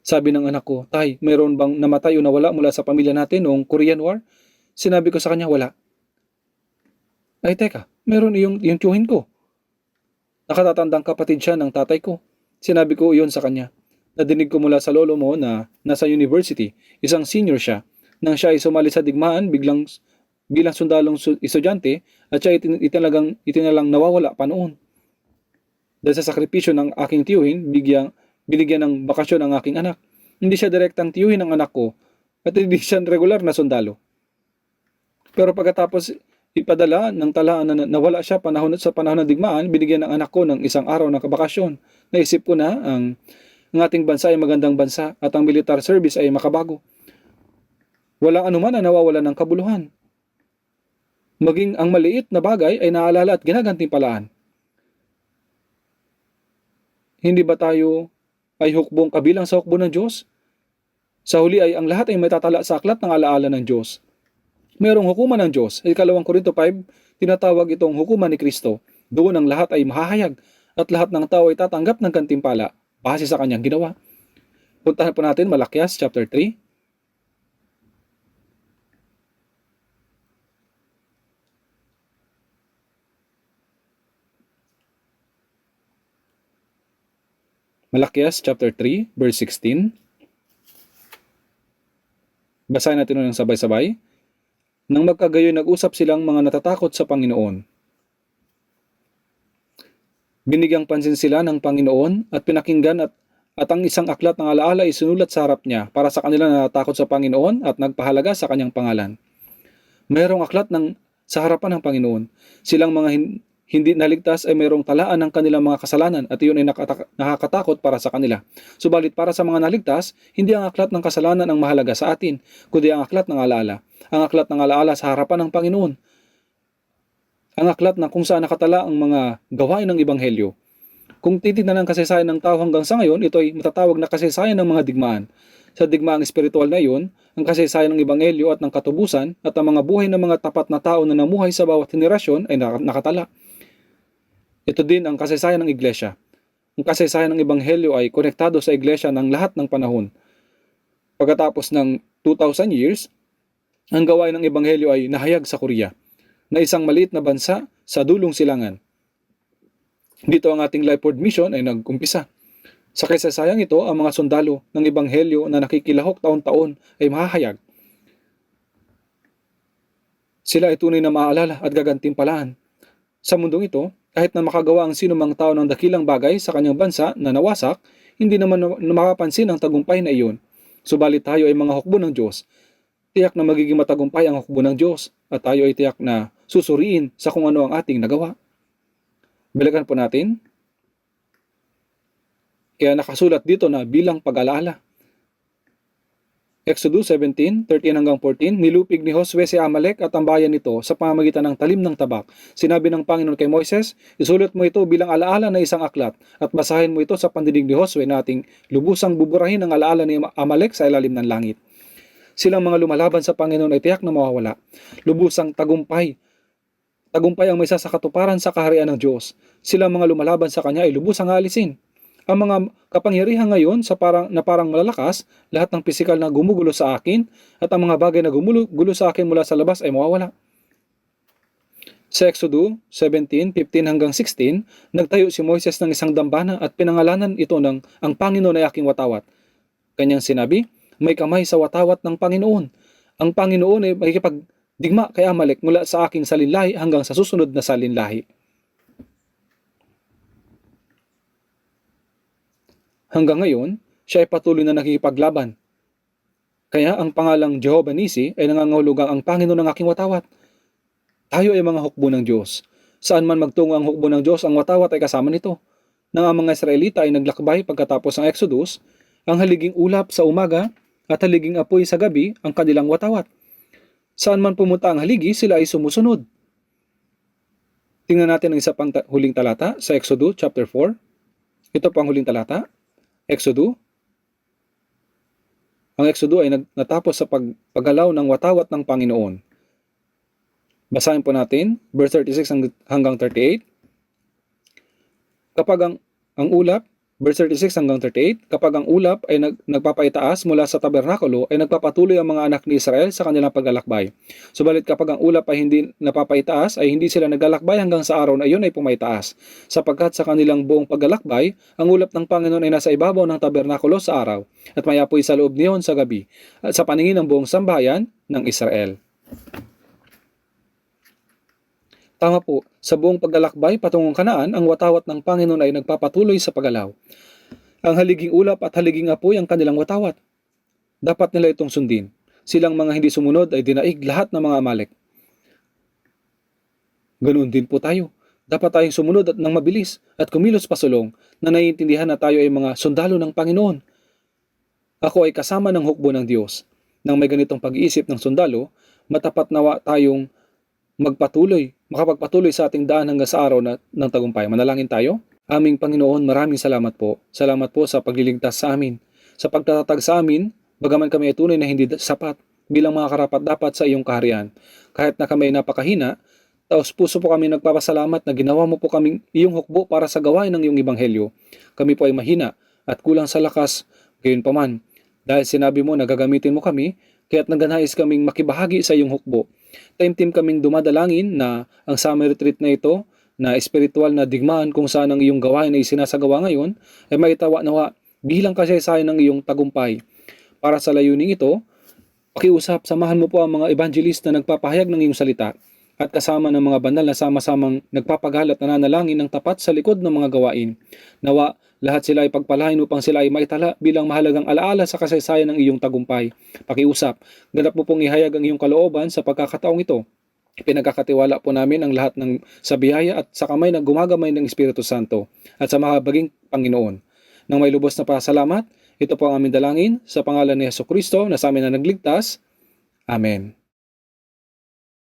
A: Sabi ng anak ko, Tay, mayroon bang namatay o nawala mula sa pamilya natin noong Korean War? Sinabi ko sa kanya, wala. Ay teka, meron yung tiyuhin ko. Nakatatandang kapatid siya ng tatay ko. Sinabi ko iyon sa kanya. Nadinig ko mula sa lolo mo na nasa university, isang senior siya. Nang siya ay sumali sa digmaan bilang sundalong estudyante at siya itinalang nawawala pa noon. Dahil sa sakripisyo ng aking tiyuhin, binigyan ng bakasyon ang aking anak. Hindi siya direktang tiyuhin ng anak ko at hindi siya regular na sundalo. Pero pagkatapos ipadala ng talaan na nawala siya sa panahon ng digmaan, binigyan ng anak ko ng isang araw ng kabakasyon. Naisip ko na ang ating bansa ay magandang bansa at ang military service ay makabago. Walang anuman na nawawala ng kabuluhan. Maging ang maliit na bagay ay naalala at ginagantimpalaan. Hindi ba tayo ay hukbong kabilang sa hukbo ng Diyos? Sa huli ay ang lahat ay matatala sa aklat ng alaala ng Diyos. Mayroong hukuman ng Diyos. 2 Korinto 5, tinatawag itong hukuman ni Kristo. Doon ang lahat ay mahahayag at lahat ng tao ay tatanggap ng gantimpala base sa kanyang ginawa. Puntahan po natin Malakias chapter 3. Malakias chapter 3 verse 16. Basahin natin ng sabay-sabay. Nang magkagayoy nag-usap silang mga natatakot sa Panginoon. Binigyang pansin sila ng Panginoon at pinakinggan at ang isang aklat ng alaala ay sinulat sa harap niya para sa kanila na natatakot sa Panginoon at nagpahalaga sa kanyang pangalan. Mayroong aklat sa harapan ng Panginoon. Silang mga hindi naligtas ay mayroong talaan ng kanilang mga kasalanan at iyon ay nakakatakot para sa kanila. Subalit para sa mga naligtas, hindi ang aklat ng kasalanan ang mahalaga sa atin, kundi ang aklat ng alaala. Ang aklat ng alaala sa harapan ng Panginoon. Ang aklat na kung saan nakatala ang mga gawain ng Ebanghelyo. Kung titignan ang kasaysayan ng tao hanggang sa ngayon, ito ay matatawag na kasaysayan ng mga digmaan. Sa digmaang espiritual na iyon, ang kasaysayan ng Ebanghelyo at ng katubusan at ang mga buhay ng mga tapat na tao na namuhay sa bawat henerasyon ay nakatala. Ito din ang kasaysayan ng iglesia. Ang kasaysayan ng Ebanghelyo ay konektado sa iglesia ng lahat ng panahon. Pagkatapos ng 2,000 years, ang gawain ng Ebanghelyo ay nahayag sa Korea, na isang maliit na bansa sa dulong silangan. Dito ang ating Lifeword Mission ay nag-umpisa. Sa kasaysayang ito, ang mga sundalo ng Ebanghelyo na nakikilahok taon-taon ay mahahayag. Sila ay tunay na maaalala at gagantimpalaan. Sa mundong ito, kahit na makagawa ang sinumang tao ng dakilang bagay sa kanyang bansa na nawasak, hindi naman makapansin ang tagumpay na iyon. Subalit tayo ay mga hukbo ng Diyos. Tiyak na magiging matagumpay ang hukbo ng Diyos at tayo ay tiyak na susuriin sa kung ano ang ating nagawa. Balikan po natin. Kaya nakasulat dito na bilang pag-alaala. Exodus 17:13 hanggang 14, nilupig ni Josue si Amalek at ang bayan nito sa pamamagitan ng talim ng tabak. Sinabi ng Panginoon kay Moises, isulat mo ito bilang alaala na isang aklat at basahin mo ito sa pandinig ni Josue na ating lubusang buburahin ang alaala ni Amalek sa ilalim ng langit. Silang mga lumalaban sa Panginoon ay tiyak na mawawala. Lubusang tagumpay. Tagumpay ang may sa katuparan sa kaharian ng Diyos. Silang mga lumalaban sa Kanya ay lubusang alisin. Ang mga kapangyarihan ngayon na parang malalakas, lahat ng pisikal na gumugulo sa akin at ang mga bagay na gumugulo sa akin mula sa labas ay mawawala. Sa Exodus 17:15 hanggang 16, nagtayo si Moises ng isang dambana at pinangalanan ito ng ang Panginoon ay aking watawat. Kanyang sinabi, may kamay sa watawat ng Panginoon. Ang Panginoon ay makikipagdigma kay Amalek mula sa aking salinlahi hanggang sa susunod na salinlahi. Hanggang ngayon, siya ay patuloy na nakikipaglaban. Kaya ang pangalang Jehovah Nisi ay nangangahulugang ang Panginoon ng aking watawat. Tayo ay mga hukbo ng Diyos. Saan man magtungo ang hukbo ng Diyos, ang watawat ay kasama nito. Nang ang mga Israelita ay naglakbay pagkatapos ng Exodus, ang haliging ulap sa umaga at haliging apoy sa gabi ang kanilang watawat. Saan man pumunta ang haligi, sila ay sumusunod. Tingnan natin ang isa pang huling talata sa Exodus chapter 4. Ito pang huling talata. Exodus. Ang Exodus ay natapos sa paggalaw ng watawat ng Panginoon. Basahin po natin, verse 36 hanggang 38. Kapag ang ulap, verse 36 hanggang 38, kapag ang ulap ay nagpapaitaas mula sa tabernakulo, ay nagpapatuloy ang mga anak ni Israel sa kanilang paglalakbay. Subalit kapag ang ulap ay hindi napapaitaas, ay hindi sila naglalakbay hanggang sa araw na iyon ay pumaitaas. Sapagkat sa kanilang buong paglalakbay, ang ulap ng Panginoon ay nasa ibabaw ng tabernakulo sa araw, at may apoy sa loob niyon sa gabi, at sa paningin ng buong sambahayan ng Israel. Tama po, sa buong paglalakbay patungong Kanaan, ang watawat ng Panginoon ay nagpapatuloy sa paggalaw. Ang haliging ulap at haliging apoy ang kanilang watawat. Dapat nila itong sundin. Silang mga hindi sumunod ay dinaig lahat ng mga Amalek. Ganoon din po tayo. Dapat tayong sumunod ng mabilis at kumilos pasulong na naiintindihan na tayo ay mga sundalo ng Panginoon. Ako ay kasama ng hukbo ng Diyos. Nang may ganitong pag-iisip ng sundalo, matapat nawa tayong makapagpatuloy sa ating daan hanggang sa araw ng tagumpay. Manalangin tayo. Aming Panginoon, maraming salamat po. Salamat po sa pagliligtas sa amin. Sa pagtatatag sa amin, bagaman kami ay tunay na hindi sapat bilang mga karapat-dapat sa iyong kaharian. Kahit na kami ay napakahina, Taos puso po kami nagpapasalamat na ginawa mo po kaming iyong hukbo para sa gawain ng iyong ebanghelyo. Kami po ay mahina at kulang sa lakas, gayunpaman. Dahil sinabi mo na gagamitin mo kami, kaya't nagnanais kaming makibahagi sa iyong hukbo. Taimtim kaming dumadalangin na ang summer retreat na ito, na espiritual na digmaan kung saan ang iyong gawain ay sinasagawa ngayon, ay maitawa nawa bilang kasaysayan ng iyong tagumpay. Para sa layuning ito, pakiusap, samahan mo po ang mga evangelist na nagpapahayag ng iyong salita at kasama ng mga banal na sama-samang nagpapagal at nananalangin ng tapat sa likod ng mga gawain. Nawa, lahat sila ay pagpalain upang sila ay maitala bilang mahalagang alaala sa kasaysayan ng iyong tagumpay. Pakiusap, ganap mo pong ihayag ang iyong kalooban sa pagkakataong ito. Pinagkakatiwala po namin ang lahat ng sa biyaya at sa kamay na gumagamay ng Espiritu Santo at sa mahabaging Panginoon. Nang may lubos na pasalamat, ito po ang aming dalangin sa pangalan ni Jesucristo na sa amin na nagligtas. Amen.